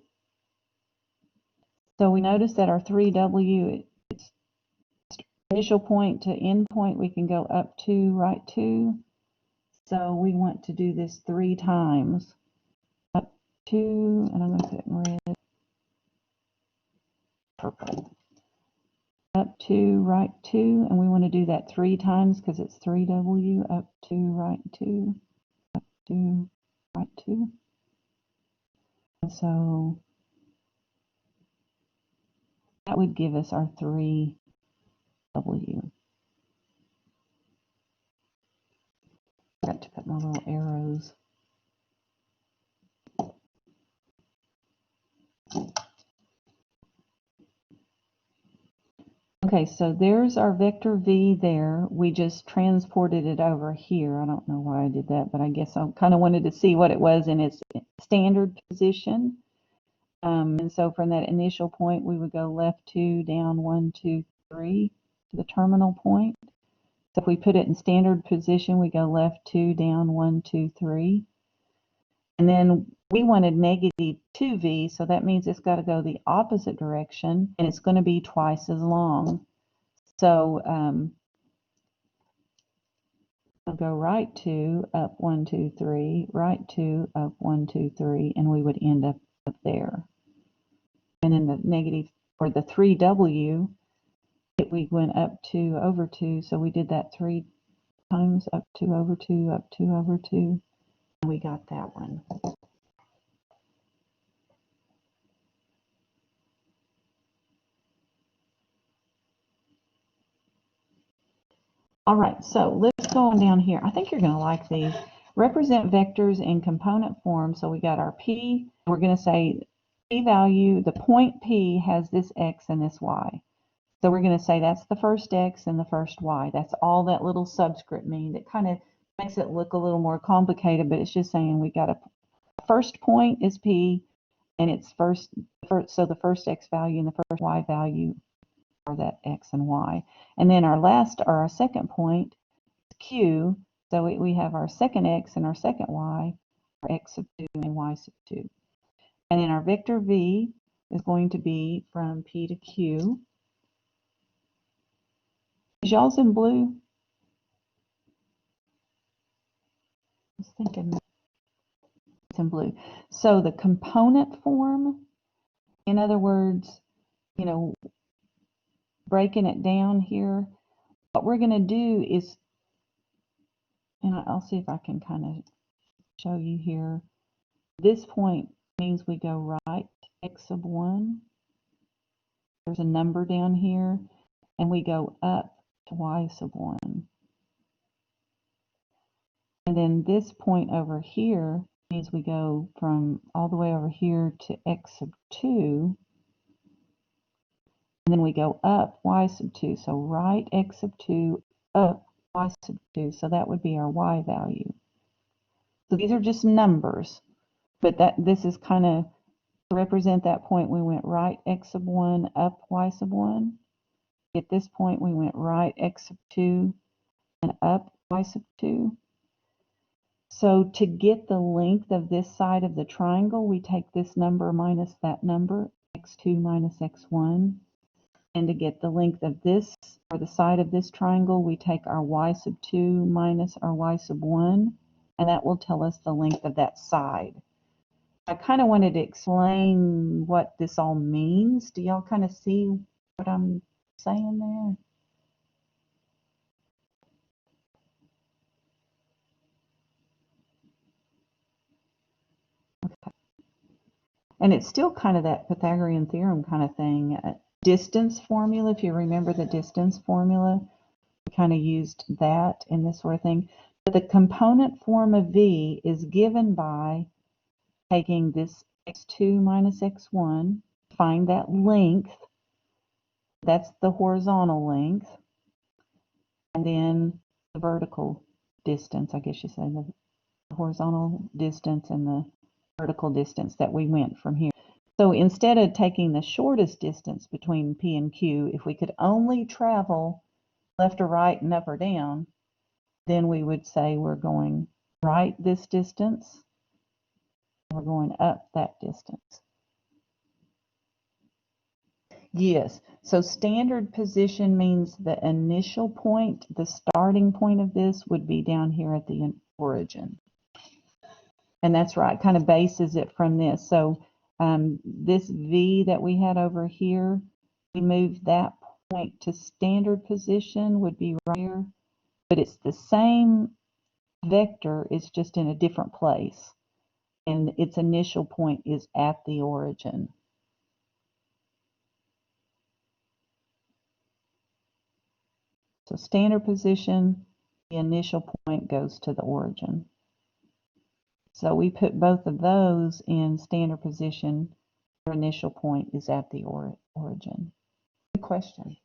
So we notice that our 3W, its initial point to end point, we can go up 2, right 2. So we want to do this 3 times. Up 2, and I'm going to put it in red, purple. Up 2, right 2, and we want to do that 3 times because it's 3W, up 2, right 2, up 2, right 2. And so that would give us our 3W. I got to put my little arrows. Okay, so there's our vector v there. We just transported it over here. I don't know why I did that, but I guess I kind of wanted to see what it was in its standard position. And so from that initial point, we would go left 2, down 1, 2, 3 to the terminal point. So if we put it in standard position, we go left 2, down 1, 2, 3. And then we wanted negative 2v, so that means it's got to go the opposite direction, and it's going to be twice as long. So I'll go right 2, up 1, 2, 3, right 2, up 1, 2, 3, and we would end up there. And then the negative, or the 3w, we went up 2 over 2, so we did that 3 times, up 2 over 2, up 2 over 2, and we got that one. All right, so let's go on down here. I think you're going to like these. Represent vectors in component form. So we got our p. We're going to say p value, the point p has this x and this y. So we're going to say that's the first x and the first y. That's all that little subscript means. It kind of makes it look a little more complicated, but it's just saying we got a first point is p, and it's first, so the first x value and the first y value are that x and y. And then our last, or our second point is q. So we have our second x and our second y, our x sub 2 and y sub 2. And then our vector v is going to be from p to q. Is y'all's in blue? I was thinking it's in blue. So the component form, in other words, you know, breaking it down here, what we're going to do is, and I'll see if I can kind of show you here. This point means we go right x sub 1. There's a number down here, and we go up to y sub 1. And then this point over here means we go from all the way over here to x sub 2. And then we go up y sub 2. So right x sub 2, up y sub 2. So that would be our y value. So these are just numbers, but this is kind of to represent that point. We went right x sub 1, up y sub 1. At this point, we went right x sub 2 and up y sub 2. So to get the length of this side of the triangle, we take this number minus that number, x2 minus x1. And to get the length of this, or the side of this triangle, we take our y sub 2 minus our y sub 1, and that will tell us the length of that side. I kind of wanted to explain what this all means. Do y'all kind of see what I'm saying there? And it's still kind of that Pythagorean theorem kind of thing. Distance formula, if you remember the distance formula, we kind of used that in this sort of thing. But the component form of v is given by taking this x2 minus x1, find that length, that's the horizontal length, and then the vertical distance, I guess you say, the horizontal distance and the vertical distance that we went from here. So instead of taking the shortest distance between P and Q, if we could only travel left or right and up or down, then we would say we're going right this distance, we're going up that distance. Yes, so standard position means the initial point, the starting point of this would be down here at the origin. And that's right, kind of bases it from this. So this V that we had over here, we moved that point to standard position, would be right here, but it's the same vector, it's just in a different place. And its initial point is at the origin. So standard position, the initial point goes to the origin. So we put both of those in standard position. Your initial point is at the origin. Good question.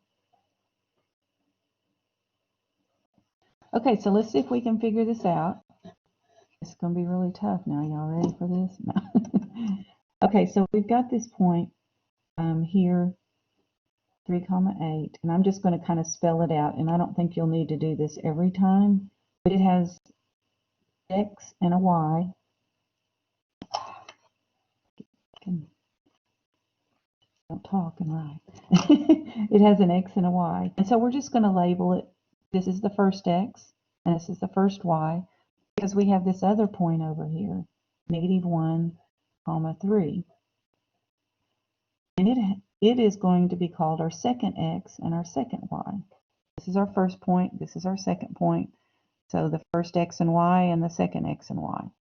Okay, so let's see if we can figure this out. It's going to be really tough now. Y'all ready for this? No. Okay, so we've got this point here, 3, 8, and I'm just going to kind of spell it out, and I don't think you'll need to do this every time, but it has X and a Y. Don't talk and write. It has an X and a Y, and so we're just going to label it. This is the first X, and this is the first Y, because we have this other point over here, -1, 3. And it is going to be called our second X and our second Y. This is our first point, this is our second point. So the first X and Y and the second X and Y.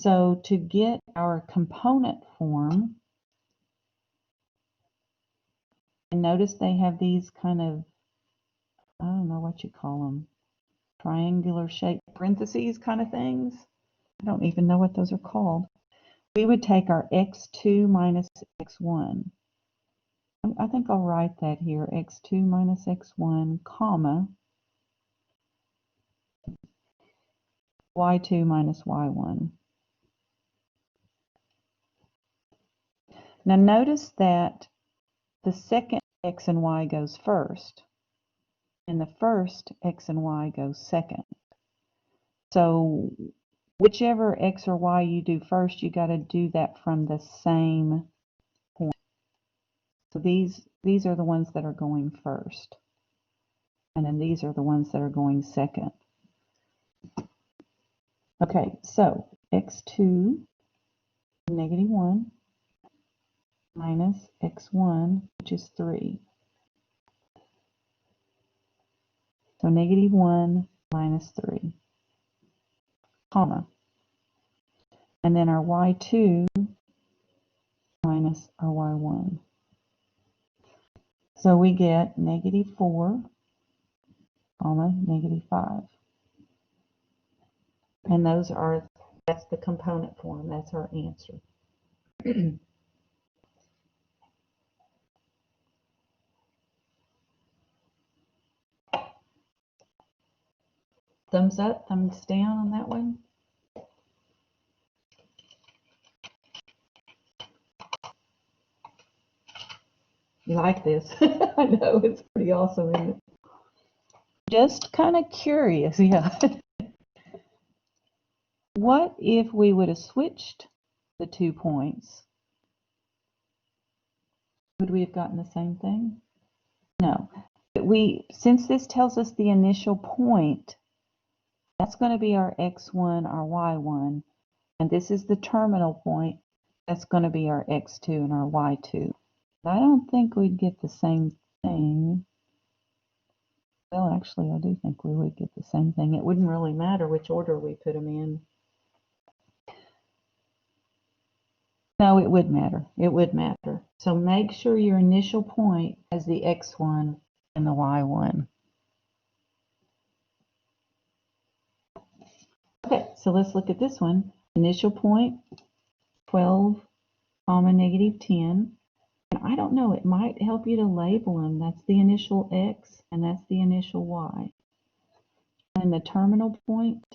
So to get our component form, and notice they have these kind of, I don't know what you call them, triangular shaped parentheses kind of things. I don't even know what those are called. We would take our x2 minus x1. I think I'll write that here, x2 minus x1, comma, y2 minus y1. Now notice that the second x and y goes first, and the first x and y goes second. So whichever x or y you do first, you got to do that from the same point. So these are the ones that are going first, and then these are the ones that are going second. Okay, so x2 -1 minus x1, which is 3. So -1 minus 3, comma. And then our y2 minus our y1. So we get -4, comma, -5. And that's the component form. That's our answer. Thumbs up, thumbs down on that one. You like this? I know, it's pretty awesome, isn't it? Just kind of curious, yeah. What if we would have switched the 2 points? Would we have gotten the same thing? No. Since this tells us the initial point, that's going to be our x1, our y1, and this is the terminal point. That's going to be our x2 and our y2. I don't think we'd get the same thing. Well, actually, I do think we would get the same thing. It wouldn't really matter which order we put them in. No, it would matter. It would matter. So make sure your initial point has the x1 and the y1. Okay, so let's look at this one. Initial point, 12, -10. And I don't know, it might help you to label them. That's the initial x and that's the initial y. And the terminal point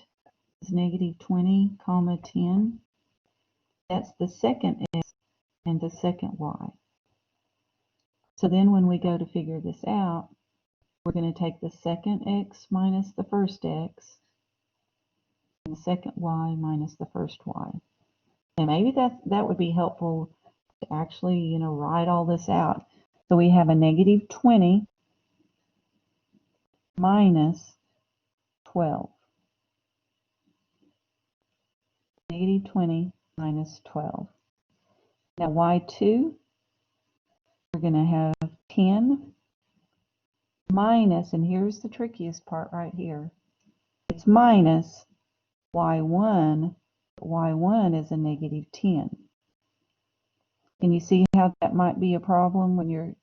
is -20, 10. That's the second x and the second y. So then when we go to figure this out, we're going to take the second x minus the first x and the second y minus the first y. And maybe that would be helpful to actually, write all this out. So we have a -20 minus 12. -20 minus 12. Now y2, we're going to have 10 minus, and here's the trickiest part right here. It's minus y1. Y1 is a -10. Can you see how that might be a problem when you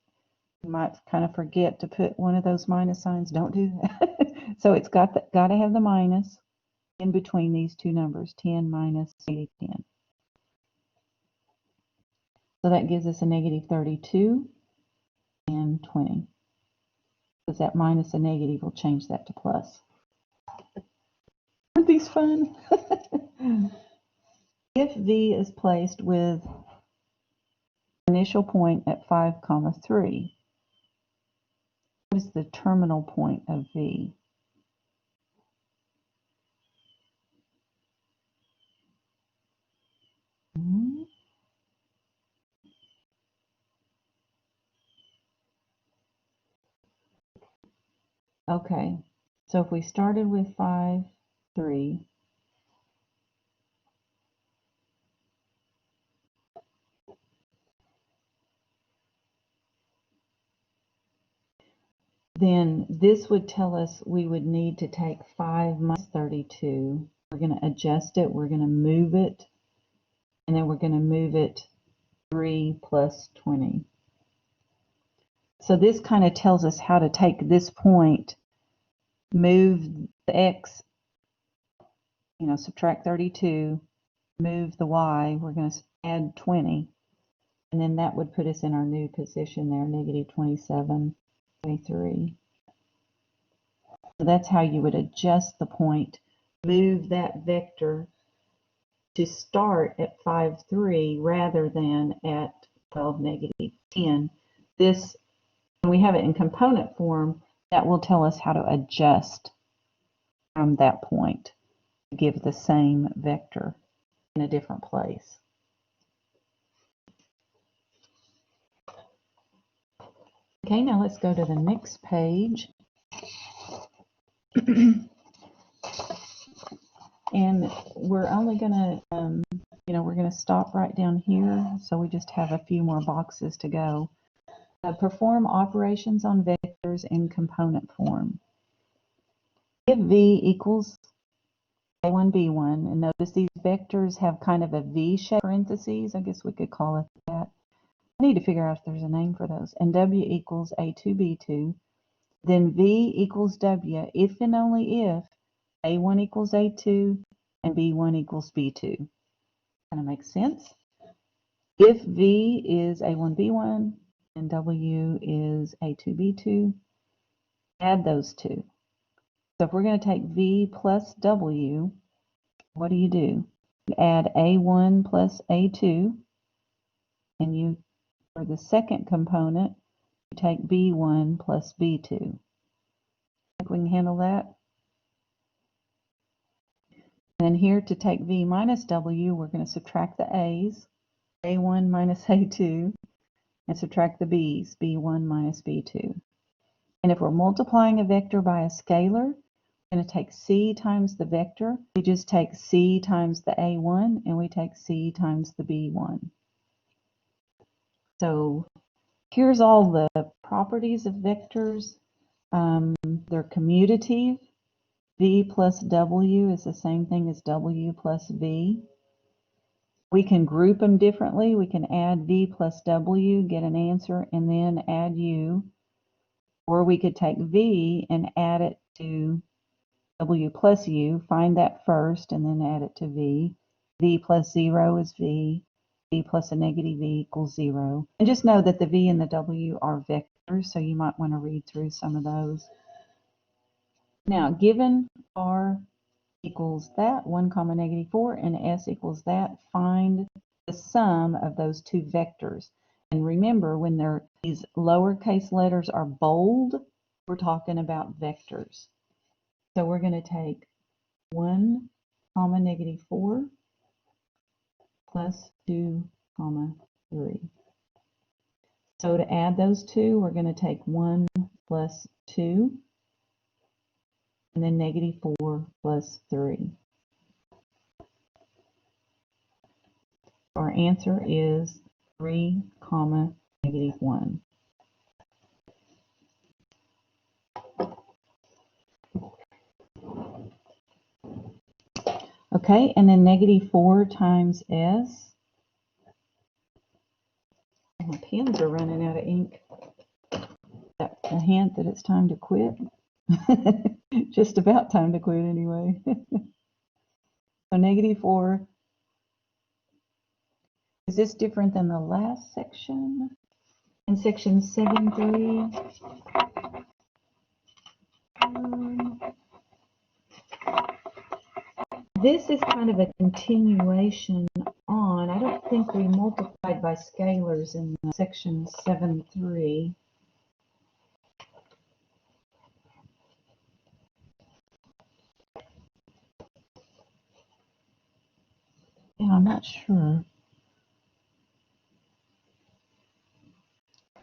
might kind of forget to put one of those minus signs? Don't do that. So it's got to have the minus in between these two numbers, 10 minus -10. So that gives us a -32 and 20. Because that minus a negative will change that to plus. Aren't these fun? If V is placed with initial point at 5, 3, what is the terminal point of V? Okay, so if we started with 5, 3, then this would tell us we would need to take 5 minus 32. We're going to adjust it, we're going to move it, and then we're going to move it 3 plus 20. So this kind of tells us how to take this point, move the x, subtract 32, move the y, we're going to add 20, and then that would put us in our new position there, negative 27, 23. So that's how you would adjust the point, move that vector to start at 5, 3 rather than at 12, negative 10. This, when we have it in component form, that will tell us how to adjust from that point to give the same vector in a different place. Okay, now let's go to the next page. And we're only going to, we're going to stop right down here. So we just have a few more boxes to go. Perform operations on vectors in component form. If V equals A1, B1, and notice these vectors have kind of a V-shaped parentheses. I guess we could call it that. I need to figure out if there's a name for those. And W equals A2, B2. Then V equals W if and only if A1 equals A2 and B1 equals B2. Kind of makes sense. If V is A1, B1 and W is A2, B2, add those two. So if we're going to take V plus W, what do? You add A1 plus A2, and you, for the second component, you take B1 plus B2. Think we can handle that? And then here to take V minus W, we're going to subtract the A's, A1 minus A2, and subtract the B's, B1 minus B2. And if we're multiplying a vector by a scalar, we're going to take C times the vector. We just take C times the A1, and we take C times the B1. So here's all the properties of vectors. They're commutative. V plus W is the same thing as W plus V. We can group them differently. We can add V plus W, get an answer, and then add U. Or we could take V and add it to W plus U, find that first, and then add it to V. V plus 0 is V. V plus a negative V equals 0. And just know that the V and the W are vectors, so you might want to read through some of those. Now, given R equals that, 1 comma negative 4, and S equals that, find the sum of those two vectors. And remember, when these lowercase letters are bold, we're talking about vectors. So we're going to take 1 comma negative 4 plus 2 comma 3. So to add those two, we're going to take 1 plus 2, and then negative 4 plus 3. Our answer is 3 comma negative 1. Okay, and then negative 4 times S. My pens are running out of ink. That's a hint that it's time to quit. Just about time to quit anyway. So negative 4. Is this different than the last section? In section 7.3? This is kind of a continuation on. I don't think we multiplied by scalars in section 7.3. Yeah, I'm not sure.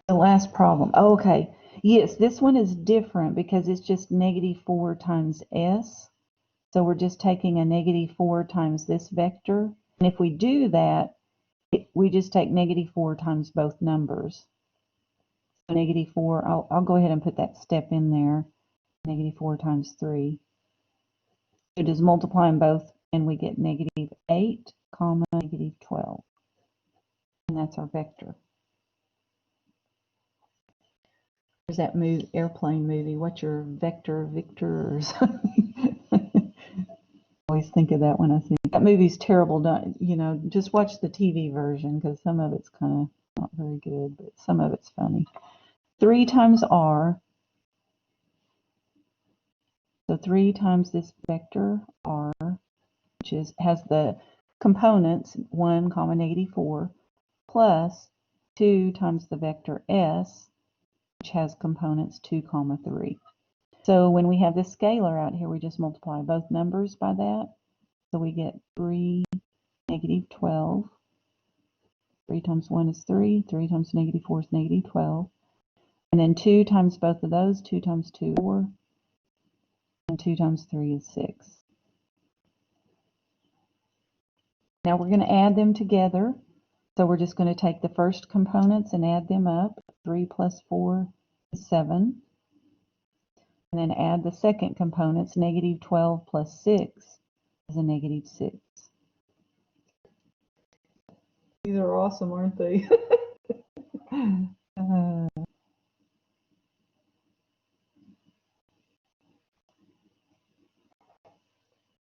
The last problem. Oh, okay. Yes, this one is different because it's just -4 times s. So we're just taking a -4 times this vector. And if we do that, we just take -4 times both numbers. So -4, I'll go ahead and put that step in there. -4 times 3. So just multiply them both and we get -8, comma, -12. And that's our vector. There's that airplane movie, what's your vector, Victor, or something. I always think of that when I see it. That movie's terrible. You know, just watch the TV version because some of it's kind of not very good, but some of it's funny. 3 times r. So 3 times this vector r, which has the components 1, comma, -4, plus 2 times the vector s, which has components 2, comma, 3. So when we have this scalar out here, we just multiply both numbers by that. So we get 3, -12. 3 times 1 is 3. 3 times -4 is -12. And then 2 times both of those. 2 times 2 is 4. And 2 times 3 is 6. Now we're going to add them together. So we're just going to take the first components and add them up. 3 plus 4 is 7. And then add the second components. -12 plus 6 is a -6. These are awesome, aren't they?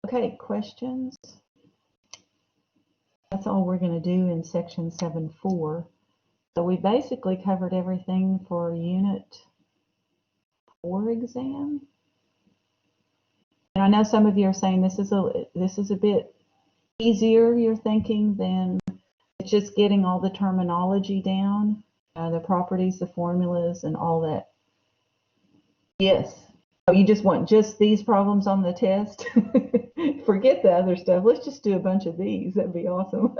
Okay, questions? That's all we're going to do in section 7.4. So we basically covered everything for unit 4 exam. And I know some of you are saying this is a bit easier, you're thinking, than it's just getting all the terminology down, the properties, the formulas, and all that. Yes. Oh, you just want just these problems on the test? Forget the other stuff. Let's just do a bunch of these. That'd be awesome.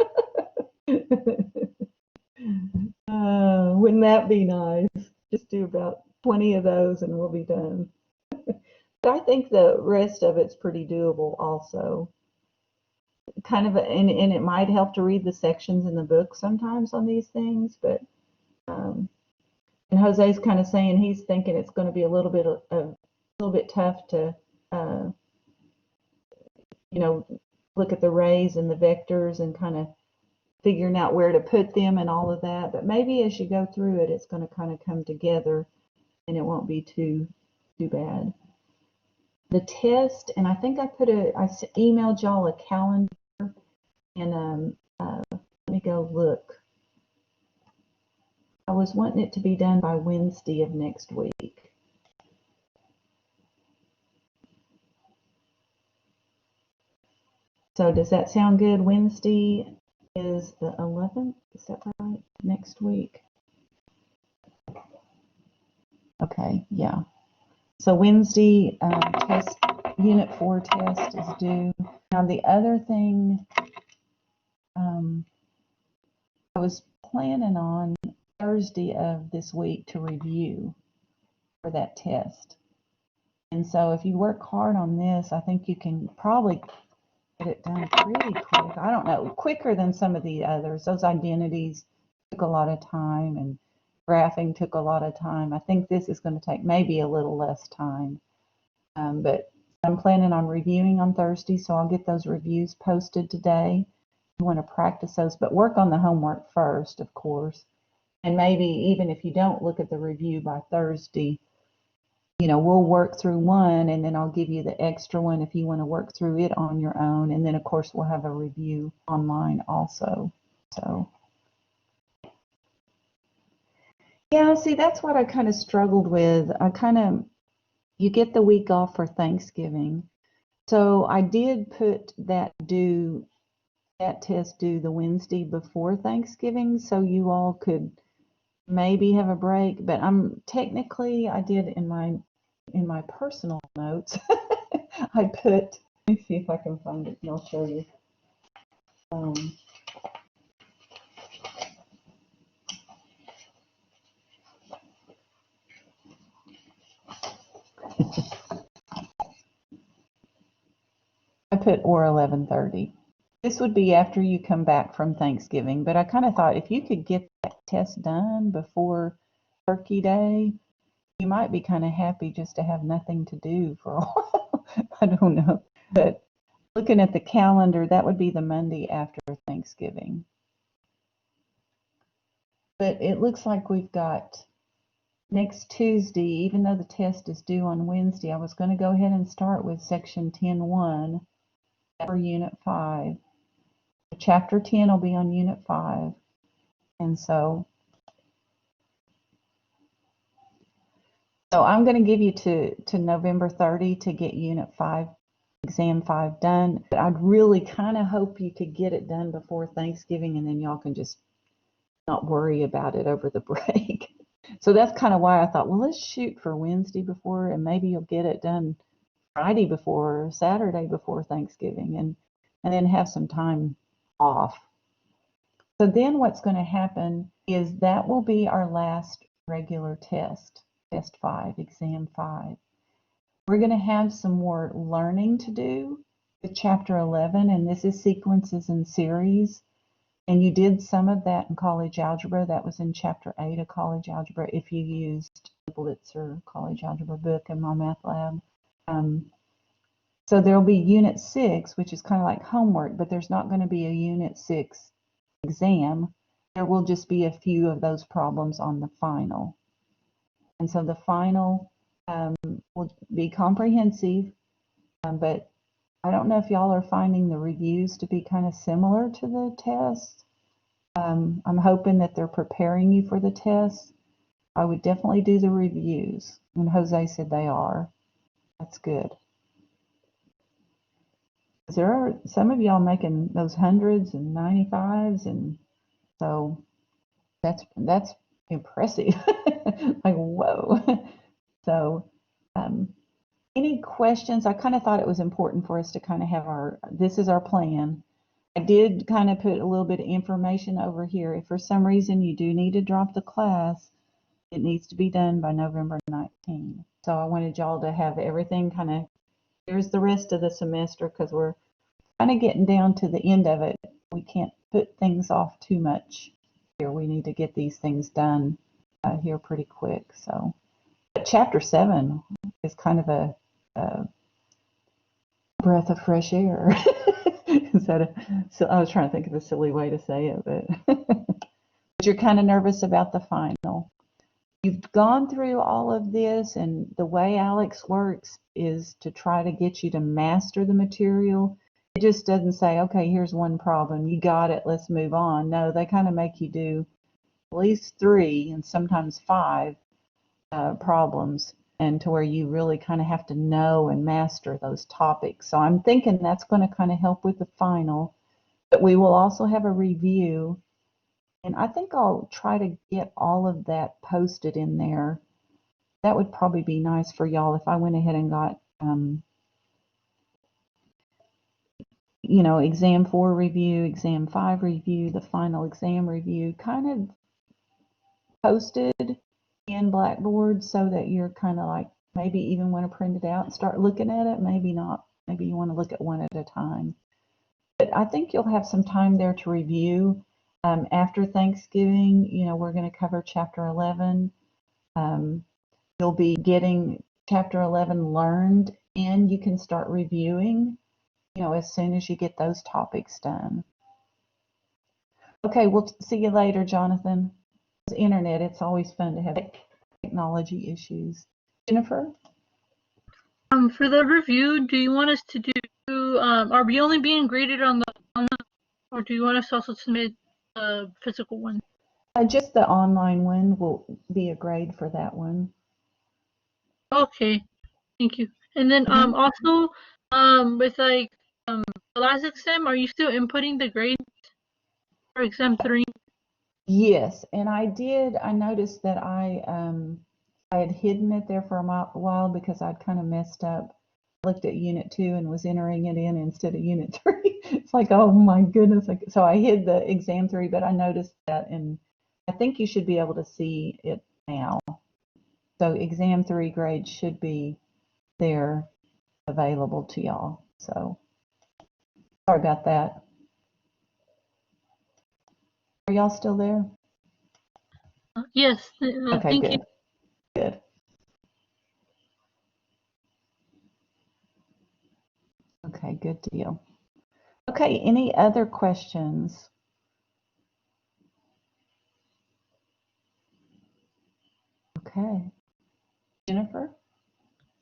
Wouldn't that be nice? Just do about 20 of those and we'll be done. But I think the rest of it's pretty doable also. Kind of, and it might help to read the sections in the book sometimes on these things, but and Jose's kind of saying he's thinking it's going to be a little bit tough to you know, look at the rays and the vectors and kind of figuring out where to put them and all of that. But maybe as you go through it, it's going to kind of come together and it won't be too bad. The test, and I think I emailed y'all a calendar, and let me go look. I was wanting it to be done by Wednesday of next week. So does that sound good? Wednesday is the 11th, is that right? Next week. Okay, yeah. So Wednesday test, unit 4 test is due. Now the other thing, I was planning on Thursday of this week to review for that test. And so if you work hard on this, I think you can probably get it done pretty quick. I don't know, quicker than some of the others. Those identities took a lot of time and graphing took a lot of time. I think this is going to take maybe a little less time. But I'm planning on reviewing on Thursday, so I'll get those reviews posted today. You want to practice those, but work on the homework first, of course. And maybe even if you don't look at the review by Thursday, you know, we'll work through one and then I'll give you the extra one if you want to work through it on your own. And then, of course, we'll have a review online also. So, yeah, see, that's what I kind of struggled with. You get the week off for Thanksgiving. So I did put that test due the Wednesday before Thanksgiving, so you all could maybe have a break. But I did in my personal notes. I put. Let me see if I can find it, and I'll show you. I put or 11:30. This would be after you come back from Thanksgiving, but I kind of thought if you could get that test done before Turkey Day, you might be kind of happy just to have nothing to do for a while. I don't know. But looking at the calendar, that would be the Monday after Thanksgiving. But it looks like we've got next Tuesday, even though the test is due on Wednesday, I was going to go ahead and start with section 10.1 for Unit 5. Chapter 10 will be on Unit 5. And so I'm going to give you to November 30 to get Unit 5, Exam 5 done. But I'd really kind of hope you could get it done before Thanksgiving, and then y'all can just not worry about it over the break. So that's kind of why I thought, well, let's shoot for Wednesday before, and maybe you'll get it done Friday before, or Saturday before Thanksgiving, and then have some time off. So then what's going to happen is that will be our last regular test, Test 5, Exam 5. We're going to have some more learning to do with Chapter 11, and this is sequences and series. And you did some of that in college algebra. That was in Chapter 8 of college algebra if you used the Blitzer college algebra book in my math lab. So there'll be Unit 6, which is kind of like homework, but there's not going to be a Unit 6 exam. There will just be a few of those problems on the final. And so the final will be comprehensive, but I don't know if y'all are finding the reviews to be kind of similar to the tests. I'm hoping that they're preparing you for the tests. I would definitely do the reviews, and Jose said they are. That's good. There are some of y'all making those hundreds and 95s, and so that's impressive. Like, whoa. So any questions? I kind of thought it was important for us to kind of have this is our plan. I did kind of put a little bit of information over here. If for some reason you do need to drop the class, it needs to be done by November 19th. So I wanted y'all to have everything kind of, here's the rest of the semester, because we're kind of getting down to the end of it. We can't put things off too much here. We need to get these things done here pretty quick. So but Chapter 7 is kind of a breath of fresh air. So I was trying to think of a silly way to say it, but you're kind of nervous about the final. You've gone through all of this, and the way Alex works is to try to get you to master the material. It just doesn't say, okay, here's one problem, you got it, let's move on. No, they kind of make you do at least 3 and sometimes 5 problems, and to where you really kind of have to know and master those topics. So I'm thinking that's going to kind of help with the final. But we will also have a review, and I think I'll try to get all of that posted in there. That would probably be nice for y'all if I went ahead and got, Exam 4 review, Exam 5 review, the final exam review, kind of posted in Blackboard, so that you're kind of like, maybe even want to print it out and start looking at it, maybe not. Maybe you want to look at one at a time. But I think you'll have some time there to review. After Thanksgiving, we're going to cover Chapter 11. You'll be getting Chapter 11 learned, and you can start reviewing, as soon as you get those topics done. Okay, we'll see you later, Jonathan. The internet, it's always fun to have technology issues. Jennifer? For the review, do you want us to do, are we only being graded on the online, or do you want us to also submit a physical one? Just the online one will be a grade for that one. Okay, thank you. And then also, With like the last exam, are you still inputting the grades for exam 3? Yes, and I noticed that I had hidden it there for a while because I'd kind of messed up. Looked at unit 2 and was entering it in instead of unit 3. It's like, oh my goodness. So I hid the exam 3, but I noticed that, and I think you should be able to see it now. So exam 3 grades should be there available to y'all. So sorry about that. Are y'all still there? Yes. Okay, Thank good. you. Good. Okay, good deal. Okay, any other questions? Okay. Jennifer?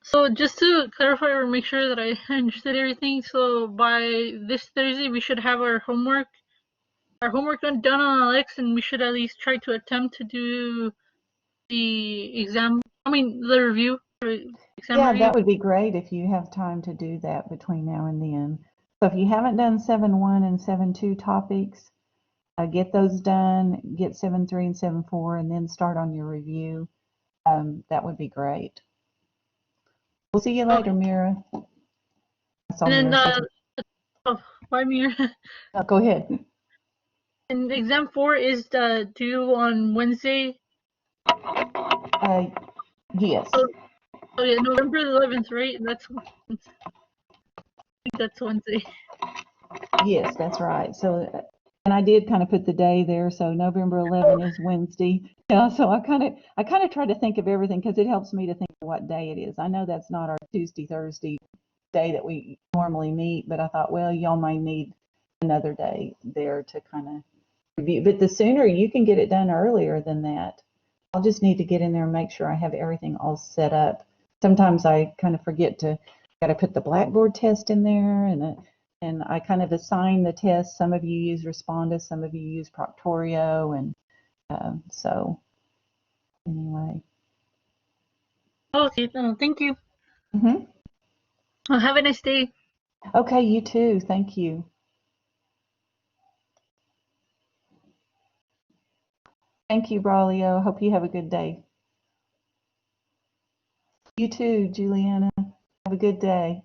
So just to clarify or make sure that I understood everything, so by this Thursday we should have our homework done on Alex, and we should at least try to attempt to do the exam. I mean the review. Exam Yeah, review. that would be great if you have time to do that between now and then. So if you haven't done 7.1 and 7.2 topics, get those done, get 7.3 and 7.4, and then start on your review. That would be great. We'll see you later, Mira. I saw And then Mira. bye, Mir. Oh, go ahead. And exam 4 is due on Wednesday. Yes. Oh yeah, November 11th, right? I think that's Wednesday. Yes, that's right. So, and I did kind of put the day there. So November 11 is Wednesday. Yeah. So I kind of try to think of everything because it helps me to think of what day it is. I know that's not our Tuesday, Thursday day that we normally meet, but I thought, well, y'all might need another day there to kind of review. But the sooner you can get it done earlier than that, I'll just need to get in there and make sure I have everything all set up. Sometimes I kind of forget to, got to put the Blackboard test in there, and I kind of assign the tests. Some of you use Respondus, some of you use Proctorio, and so anyway. Okay, thank you. Hmm. Have a nice day. Okay, you too. Thank you. Thank you, Braulio. Hope you have a good day. You too, Juliana. Have a good day.